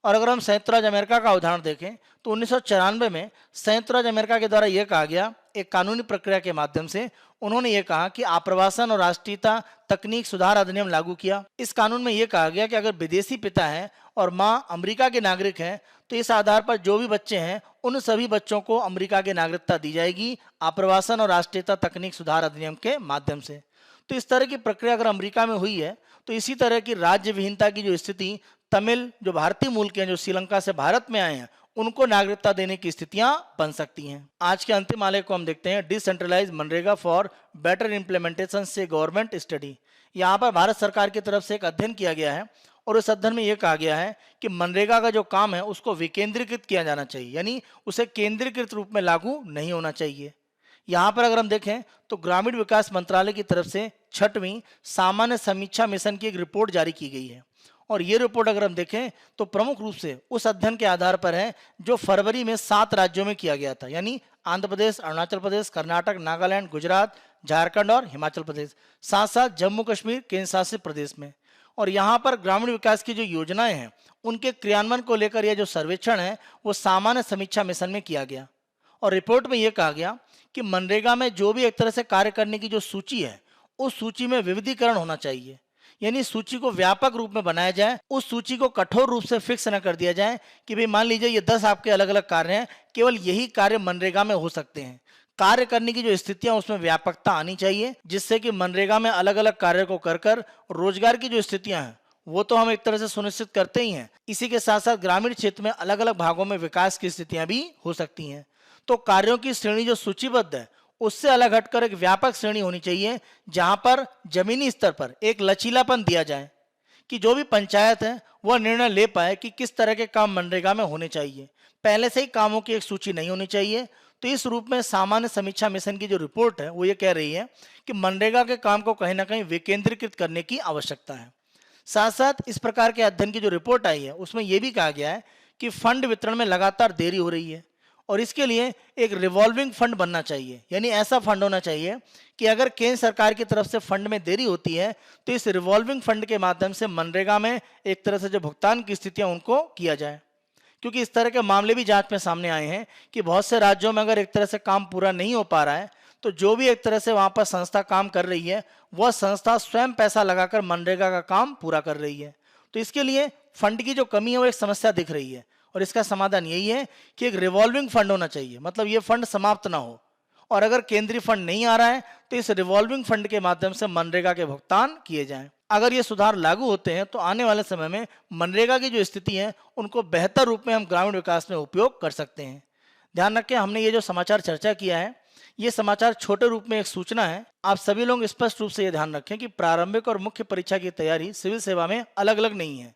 और अगर हम संयुक्त राज्य अमेरिका का उदाहरण देखें तो 1994 में संयुक्त राज्य अमेरिका के द्वारा यह कहा गया, एक कानूनी प्रक्रिया के माध्यम से उन्होंने ये कहा कि आप्रवासन और राष्ट्रीयता तकनीक सुधार अधिनियम लागू किया। इस कानून में यह कहा गया कि अगर विदेशी पिता है और माँ अमेरिका के नागरिक हैं तो इस आधार पर जो भी बच्चे हैं उन सभी बच्चों को अमेरिका की नागरिकता दी जाएगी आप्रवासन और राष्ट्रीयता तकनीक सुधार अधिनियम के माध्यम से। तो इस तरह की प्रक्रिया अगर अमेरिका में हुई है तो इसी तरह की राज्य विहीनता की जो स्थिति तमिल जो भारतीय मूल के हैं जो श्रीलंका से भारत में आए हैं उनको नागरिकता देने की स्थितियां बन सकती हैं। आज के अंतिम आलेख को हम देखते हैं, decentralise MNREGA for better implementation से गवर्नमेंट स्टडी। यहाँ पर भारत सरकार की तरफ से एक अध्ययन किया गया है और उस अध्ययन में यह कहा गया है कि मनरेगा का जो काम है उसको विकेंद्रीकृत किया जाना चाहिए, यानी उसे केंद्रीकृत रूप में लागू नहीं होना चाहिए। यहाँ पर अगर हम देखें तो ग्रामीण विकास मंत्रालय की तरफ से 6वीं सामान्य समीक्षा मिशन की एक रिपोर्ट जारी की गई है और ये रिपोर्ट अगर हम देखें तो प्रमुख रूप से उस अध्ययन के आधार पर है जो फरवरी में 7 राज्यों में किया गया था, यानी आंध्र प्रदेश, अरुणाचल प्रदेश, कर्नाटक, नागालैंड, गुजरात, झारखंड और हिमाचल प्रदेश, साथ साथ जम्मू कश्मीर केंद्र शासित प्रदेश में। और यहाँ पर ग्रामीण विकास की जो योजनाएं हैं उनके क्रियान्वयन को लेकर यह जो सर्वेक्षण है वो सामान्य समीक्षा मिशन में किया गया और रिपोर्ट में यह कहा गया कि मनरेगा में जो भी एक तरह से कार्य करने की जो सूची है उस सूची में विविधीकरण होना चाहिए, यानी सूची को व्यापक रूप में बनाया जाए। उस सूची को कठोर रूप से फिक्स न कर दिया जाए कि भाई मान लीजिए ये 10 आपके अलग अलग कार्य हैं, केवल यही कार्य मनरेगा में हो सकते हैं। कार्य करने की जो स्थितियां उसमें व्यापकता आनी चाहिए जिससे कि मनरेगा में अलग अलग कार्य को कर रोजगार की जो स्थितियां हैं वो तो हम एक तरह से सुनिश्चित करते ही हैं, इसी के साथ साथ ग्रामीण क्षेत्र में अलग अलग भागों में विकास की स्थितियां भी हो सकती हैं। तो कार्यों की श्रेणी जो सूचीबद्ध है उससे अलग हटकर एक व्यापक श्रेणी होनी चाहिए जहां पर जमीनी स्तर पर एक लचीलापन दिया जाए कि जो भी पंचायत है वह निर्णय ले पाए कि किस तरह के काम मनरेगा में होने चाहिए। पहले से ही कामों की एक सूची नहीं होनी चाहिए। तो इस रूप में सामान्य समीक्षा मिशन की जो रिपोर्ट है वो ये कह रही है कि मनरेगा के काम को कहीं ना कहीं विकेंद्रीकृत करने की आवश्यकता है। साथ साथ इस प्रकार के अध्ययन की जो रिपोर्ट आई है उसमें यह भी कहा गया है कि फंड वितरण में लगातार देरी हो रही है और इसके लिए एक रिवॉल्विंग फंड बनना चाहिए, यानी ऐसा फंड होना चाहिए कि अगर केंद्र सरकार की तरफ से फंड में देरी होती है तो इस रिवॉल्विंग फंड के माध्यम से मनरेगा में एक तरह से जो भुगतान की स्थितियां उनको किया जाए। क्योंकि इस तरह के मामले भी जांच में सामने आए हैं कि बहुत से राज्यों में अगर एक तरह से काम पूरा नहीं हो पा रहा है तो जो भी एक तरह से वहां पर संस्था काम कर रही है वह संस्था स्वयं पैसा लगाकर मनरेगा का काम पूरा कर रही है। तो इसके लिए फंड की जो कमी है वो एक समस्या दिख रही है और इसका समाधान यही है कि एक रिवॉल्विंग फंड होना चाहिए, मतलब ये फंड समाप्त ना हो और अगर केंद्रीय फंड नहीं आ रहा है तो इस रिवॉल्विंग फंड के माध्यम से मनरेगा के भुगतान किए जाएं। अगर ये सुधार लागू होते हैं तो आने वाले समय में मनरेगा की जो स्थिति है उनको बेहतर रूप में हम ग्रामीण विकास में उपयोग कर सकते हैं। ध्यान रखें, हमने ये जो समाचार चर्चा किया है ये समाचार छोटे रूप में एक सूचना है। आप सभी लोग स्पष्ट रूप से ये ध्यान रखें कि प्रारंभिक और मुख्य परीक्षा की तैयारी सिविल सेवा में अलग अलग नहीं है।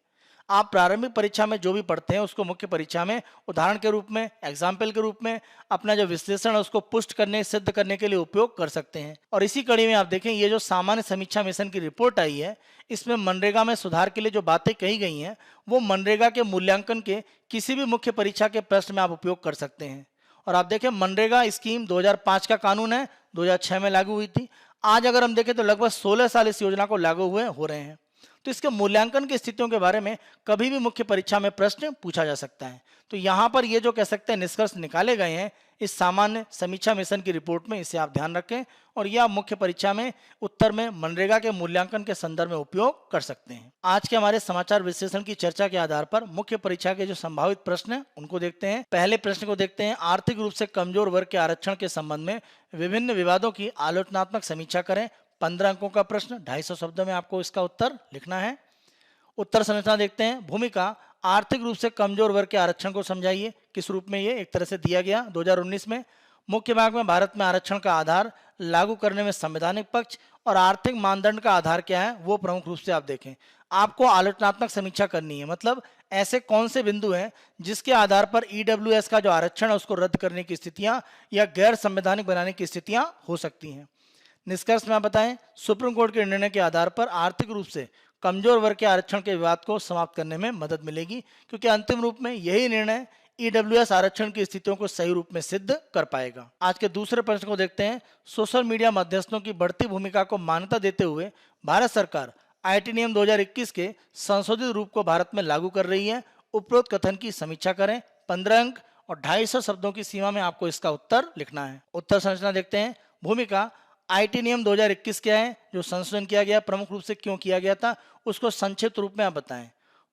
आप प्रारंभिक परीक्षा में जो भी पढ़ते हैं उसको मुख्य परीक्षा में उदाहरण के रूप में, एग्जाम्पल के रूप में अपना जो विश्लेषण है उसको पुष्ट करने, सिद्ध करने के लिए उपयोग कर सकते हैं। और इसी कड़ी में आप देखें ये जो सामान्य समीक्षा मिशन की रिपोर्ट आई है इसमें मनरेगा में सुधार के लिए जो बातें कही गई हैं वो मनरेगा के मूल्यांकन के किसी भी मुख्य परीक्षा के प्रश्न में आप उपयोग कर सकते हैं। और आप देखें मनरेगा स्कीम 2005 का कानून है, 2006 में लागू हुई थी। आज अगर हम देखें तो लगभग 16 साल इस योजना को लागू हुए हो रहे हैं। तो इसके मूल्यांकन की स्थितियों के बारे में कभी भी मुख्य परीक्षा में प्रश्न पूछा जा सकता है। तो यहाँ पर ये जो कह सकते हैं निष्कर्ष निकाले गए हैं इस सामान्य समीक्षा मिशन की रिपोर्ट में, इसे आप ध्यान रखें और यह आप मुख्य परीक्षा में उत्तर में मनरेगा के मूल्यांकन के संदर्भ में उपयोग कर सकते हैं। आज के हमारे समाचार विश्लेषण की चर्चा के आधार पर मुख्य परीक्षा के जो संभावित प्रश्न हैं उनको देखते हैं। पहले प्रश्न को देखते हैं, आर्थिक रूप से कमजोर वर्ग के आरक्षण के संबंध में विभिन्न विवादों की आलोचनात्मक समीक्षा करें। 15 अंकों का प्रश्न, 250 शब्दों में आपको इसका उत्तर लिखना है। उत्तर संरचना देखते हैं, भूमिका आर्थिक रूप से कमजोर वर्ग के आरक्षण को समझाइए। किस रूप में ये एक तरह से दिया गया 2019 में। मुख्य भाग में भारत में आरक्षण का आधार, लागू करने में संवैधानिक पक्ष और आर्थिक मानदंड का आधार क्या है वो प्रमुख रूप से आप देखें। आपको आलोचनात्मक समीक्षा करनी है, मतलब ऐसे कौन से बिंदु हैं जिसके आधार पर ईडब्ल्यूएस का जो आरक्षण है उसको रद्द करने की स्थितियां या गैर संवैधानिक बनाने की स्थितियां हो सकती हैं। निष्कर्ष में आप बताएं, सुप्रीम कोर्ट के निर्णय के आधार पर आर्थिक रूप से कमजोर वर्ग के आरक्षण के विवाद को समाप्त करने में मदद मिलेगी, क्योंकि अंतिम रूप में यही निर्णय ईडब्ल्यूएस आरक्षण की स्थितियों को सही रूप में सिद्ध कर पाएगा। आज के दूसरे प्रश्न को देखते हैं। सोशल मीडिया मध्यस्थों की बढ़ती भूमिका को मान्यता देते हुए भारत सरकार आईटी नियम 2021 के संशोधित रूप को भारत में लागू कर रही है। उपरोक्त कथन की समीक्षा करें। 15 अंक और 250 शब्दों की सीमा में आपको इसका उत्तर लिखना है। उत्तर संरचना देखते हैं। भूमिका, आईटी नियम 2021 क्या है, जो संशोधन किया गया, प्रमुख रूप से क्यों किया गया था, उसको संक्षिप्त रूप में आप बताएं।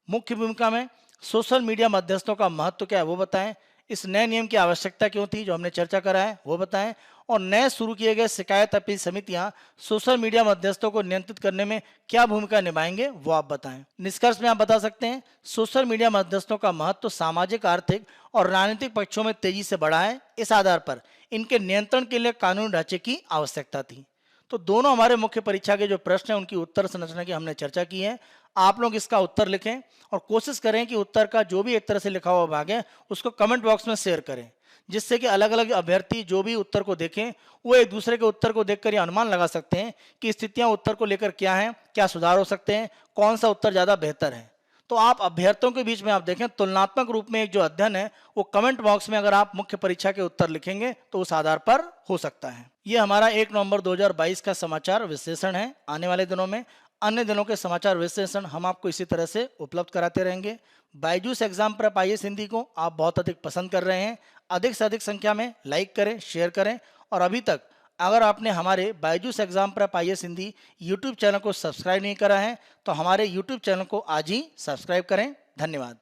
मुख्य भूमिका में सोशल मीडिया मध्यस्थों का महत्व क्या है वो बताएं। इस नए नियम की आवश्यकता क्यों थी, जो हमने चर्चा करा है वो बताएं। और नए शुरू किए गए शिकायत अपील समितियां सोशल मीडिया मध्यस्थों को नियंत्रित करने में क्या भूमिका निभाएंगे वो आप बताएं। निष्कर्ष में आप बता सकते हैं, सोशल मीडिया मध्यस्थों का महत्व सामाजिक, आर्थिक और राजनीतिक पक्षों में तेजी से बढ़ा है। इस आधार पर इनके नियंत्रण के लिए कानूनी ढांचे की आवश्यकता थी। तो दोनों हमारे मुख्य परीक्षा के जो प्रश्न हैं उनकी उत्तर संरचना की हमने चर्चा की है। आप लोग इसका उत्तर लिखें और कोशिश करें कि उत्तर का जो भी एक तरह से लिखा हुआ भाग है उसको कमेंट बॉक्स में शेयर करें, जिससे कि अलग अलग अभ्यर्थी जो भी उत्तर को देखें वो एक दूसरे के उत्तर को देखकर ये अनुमान लगा सकते हैं कि स्थितियां उत्तर को लेकर क्या हैं, क्या सुधार हो सकते हैं, कौन सा उत्तर ज़्यादा बेहतर है। तो आप अभ्यर्थियों के बीच में आप देखें, तुलनात्मक रूप में एक जो अध्ययन है वो कमेंट बॉक्स में अगर आप मुख्य परीक्षा के उत्तर लिखेंगे तो उस आधार पर हो सकता है। ये हमारा 1 नवंबर 2022 का समाचार विश्लेषण है। आने वाले दिनों में अन्य दिनों के समाचार विश्लेषण हम आपको इसी तरह से उपलब्ध कराते रहेंगे। Byju's exam prep IAS Hindi को आप बहुत अधिक पसंद कर रहे हैं। अधिक से अधिक संख्या में लाइक करें, शेयर करें। और अभी तक अगर आपने हमारे Byju's exam prep IAS Hindi YouTube channel को सब्सक्राइब नहीं करा है तो हमारे यूट्यूब चैनल को आज ही सब्सक्राइब करें। धन्यवाद।